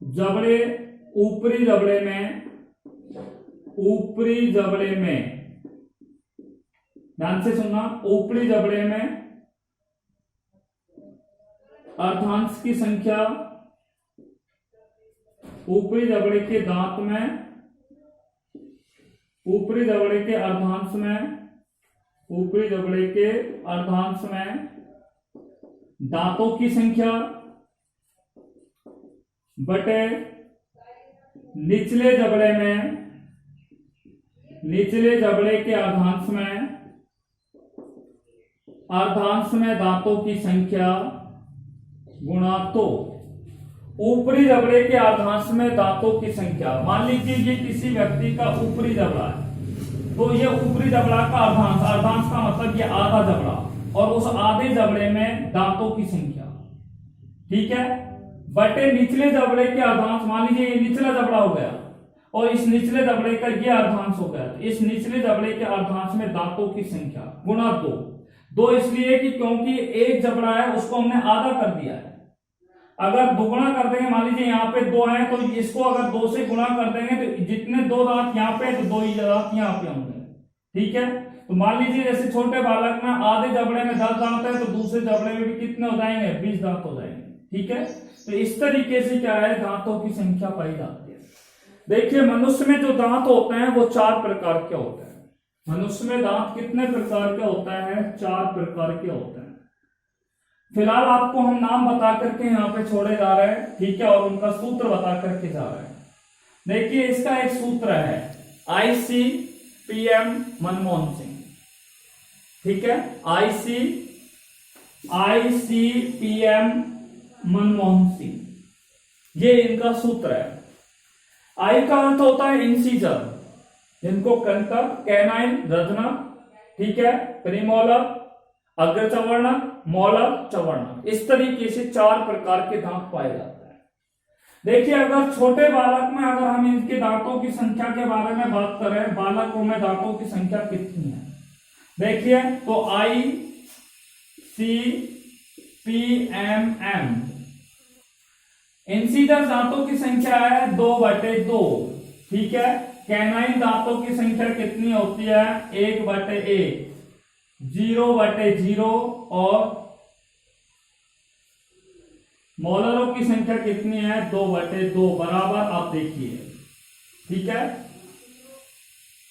जबड़े, ऊपरी जबड़े में, ध्यान से सुनना, ऊपरी जबड़े में अर्धांश की संख्या, ऊपरी जबड़े के दांत में, ऊपरी जबड़े के अर्धांश में, ऊपरी जबड़े के अर्धांश में दांतों की संख्या बटे निचले जबड़े में, निचले जबड़े के अर्धांश में दांतों की संख्या गुणा तो ऊपरी जबड़े के अर्धांश में दांतों की संख्या। मान लीजिए ये किसी व्यक्ति का ऊपरी जबड़ा है, तो ये ऊपरी जबड़ा का अर्धांश, अर्धांश का मतलब ये आधा जबड़ा, और उस आधे जबड़े में दांतों की संख्या। ठीक है, बटे निचले जबड़े के अर्धांश, मान लीजिए ये निचला जबड़ा हो गया और इस निचले जबड़े का ये अर्धांश हो गया, इस निचले जबड़े के अर्धांश में दांतों की संख्या गुणा दो इसलिए कि क्योंकि एक जबड़ा है उसको हमने आधा कर दिया है। अगर दोगुना कर देंगे, मान लीजिए यहाँ पे 2 है, तो इसको अगर 2 से गुणा कर देंगे तो जितने 2 दांत यहाँ पे तो 2 ही दांत यहाँ पे होंगे। ठीक है, तो मान लीजिए जैसे छोटे बालक में आधे जबड़े में 10 दांत है, तो दूसरे जबड़े में भी कितने हो जाएंगे, 20 दांत हो जाएंगे। ठीक है, तो इस तरीके से क्या है, दांतों की संख्या पाई जाती है। देखिए, मनुष्य में जो दांत होते हैं वो 4 प्रकार के होते हैं। मनुष्य में दांत कितने प्रकार के होते हैं, 4 प्रकार के होते हैं। फिलहाल आपको हम नाम बता करके यहाँ पे छोड़े जा रहे हैं। ठीक है, और उनका सूत्र बता करके जा रहे हैं। देखिए, इसका एक सूत्र है ICPM मनमोहन सिंह। ठीक है, ICPM मनमोहन सिंह, ये इनका सूत्र है। आई का अर्थ होता है इंसीजर, जिनको कंकर, कैनाइन, रजना, ठीक है, प्रीमोलर, अग्रचवर्ण, मोलर, चवर्ण, इस तरीके से 4 प्रकार के दांत पाए जाते हैं। देखिए, अगर छोटे बालक में अगर हम इनके दांतों की संख्या के बारे में बात करें, बालकों में दांतों की संख्या कितनी है, देखिए, तो ICPM इंसीजर दांतों की संख्या है 2/2। ठीक है, कैनाइन दांतों की संख्या कितनी होती है, 1/1, 0/0, और मोलरों की संख्या कितनी है, 2/2 बराबर। आप देखिए, ठीक है,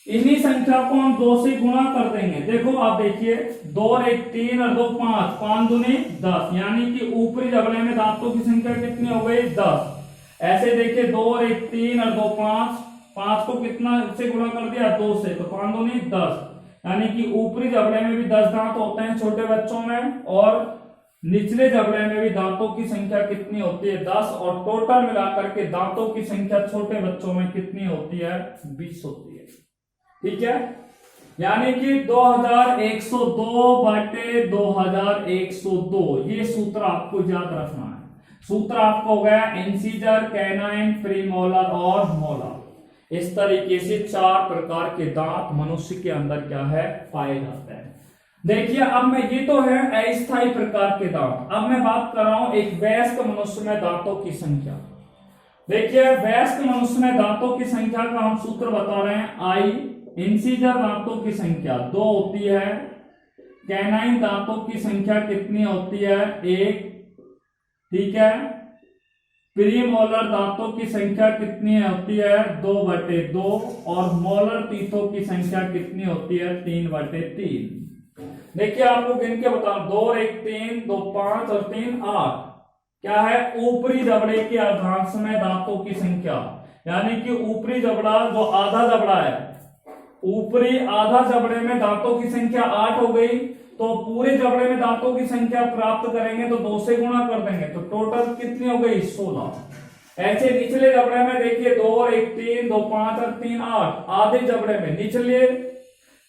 इन्हीं संख्या को हम 2 से गुणा कर देंगे। देखो, आप देखिए, 2 और 1 3 और 2 5, 5 दूनी 10, यानी कि ऊपरी जबड़े में दांतों की संख्या कितनी हो गई, 10। ऐसे देखिए, 2 और 1 3 और 2 5, 5 को कितना से गुणा कर दिया, 2 से, तो 5 दूनी 10, यानी कि ऊपरी जबड़े में भी 10 दांत होते हैं छोटे बच्चों में, और निचले जबड़े में भी दांतों की संख्या कितनी होती है, 10, और टोटल मिलाकर के दांतों की संख्या छोटे बच्चों में कितनी होती है, 20 होती है। ठीक है, यानी कि 2102/2102, ये सूत्र आपको याद रखना है। सूत्र आपको हो गया इंसीजर, कैनाइन, प्रीमोलर और मोलर। इस तरीके से 4 प्रकार के दांत मनुष्य के अंदर क्या है, पाए जाते हैं। देखिए, अब मैं, ये तो है अस्थायी प्रकार के दांत। अब मैं बात कर रहा हूं एक वयस्क मनुष्य में दांतों की संख्या। देखिए, वयस्क मनुष्य में दांतों की संख्या का हम सूत्र बता रहे हैं। इंसीजर दांतों की संख्या 2 होती है, कैनाइन दांतों की संख्या कितनी होती है, 1। ठीक है, प्रीमोलर दांतों की संख्या कितनी होती है, 2/2, और मोलर तीतों की संख्या कितनी होती है, 3/3। देखिए, आपको गिन के बता, 2 और 1 3, 2 5 और 3 8, क्या है, ऊपरी जबड़े के अर्धांश में दांतों की संख्या, यानी कि ऊपरी जबड़ा जो आधा जबड़ा है, ऊपरी आधा जबड़े में दांतों की संख्या 8 हो गई, तो पूरे जबड़े में दांतों की संख्या प्राप्त करेंगे तो 2 से गुणा कर देंगे, तो टोटल कितनी हो गई, 16। ऐसे निचले जबड़े में देखिए, 2 और 1 3, 2 5 और 3 8, आधे जबड़े में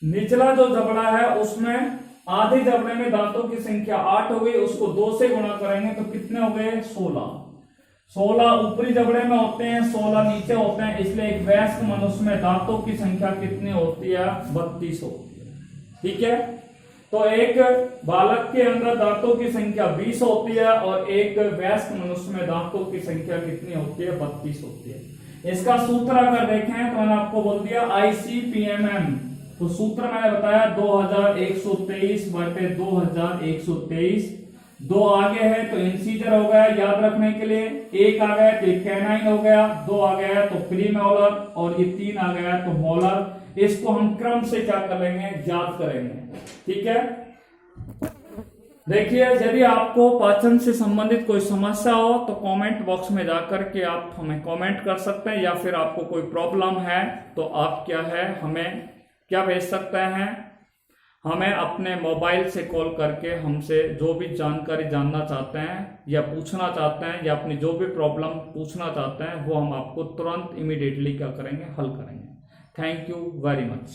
निचला जो जबड़ा है उसमें आधे जबड़े में दांतों की संख्या 8 हो गई, उसको 2 से गुणा करेंगे तो कितने हो गए 16। 16 ऊपरी जबड़े में होते हैं, 16 नीचे होते हैं, इसलिए एक वयस्क मनुष्य में दांतों की संख्या कितनी होती है 32 होती है। ठीक है, तो एक बालक के अंदर दांतों की संख्या 20 होती है और एक वयस्क मनुष्य में दांतों की संख्या कितनी होती है 32 होती है। इसका सूत्र अगर देखें तो मैंने आपको बोल दिया ICPMM, तो सूत्र मैंने बताया 2123 बटे 2123, 2 आगे है तो इंसीजर हो गया याद रखने के लिए, 1 आ गया तो कैनाइन हो गया, 2 आ गया तो प्रीमोलर और ये 3 आ गया तो मोलर। इसको हम क्रम से क्या करेंगे याद करेंगे। ठीक है, देखिए यदि आपको पाचन से संबंधित कोई समस्या हो तो कमेंट बॉक्स में जाकर के आप हमें कमेंट कर सकते हैं, या फिर आपको कोई प्रॉब्लम है तो आप क्या है हमें क्या भेज सकते हैं, हमें अपने मोबाइल से कॉल करके हमसे जो भी जानकारी जानना चाहते हैं या पूछना चाहते हैं या अपनी जो भी प्रॉब्लम पूछना चाहते हैं वो हम आपको तुरंत इमीडिएटली क्या करेंगे हल करेंगे। Thank you very much.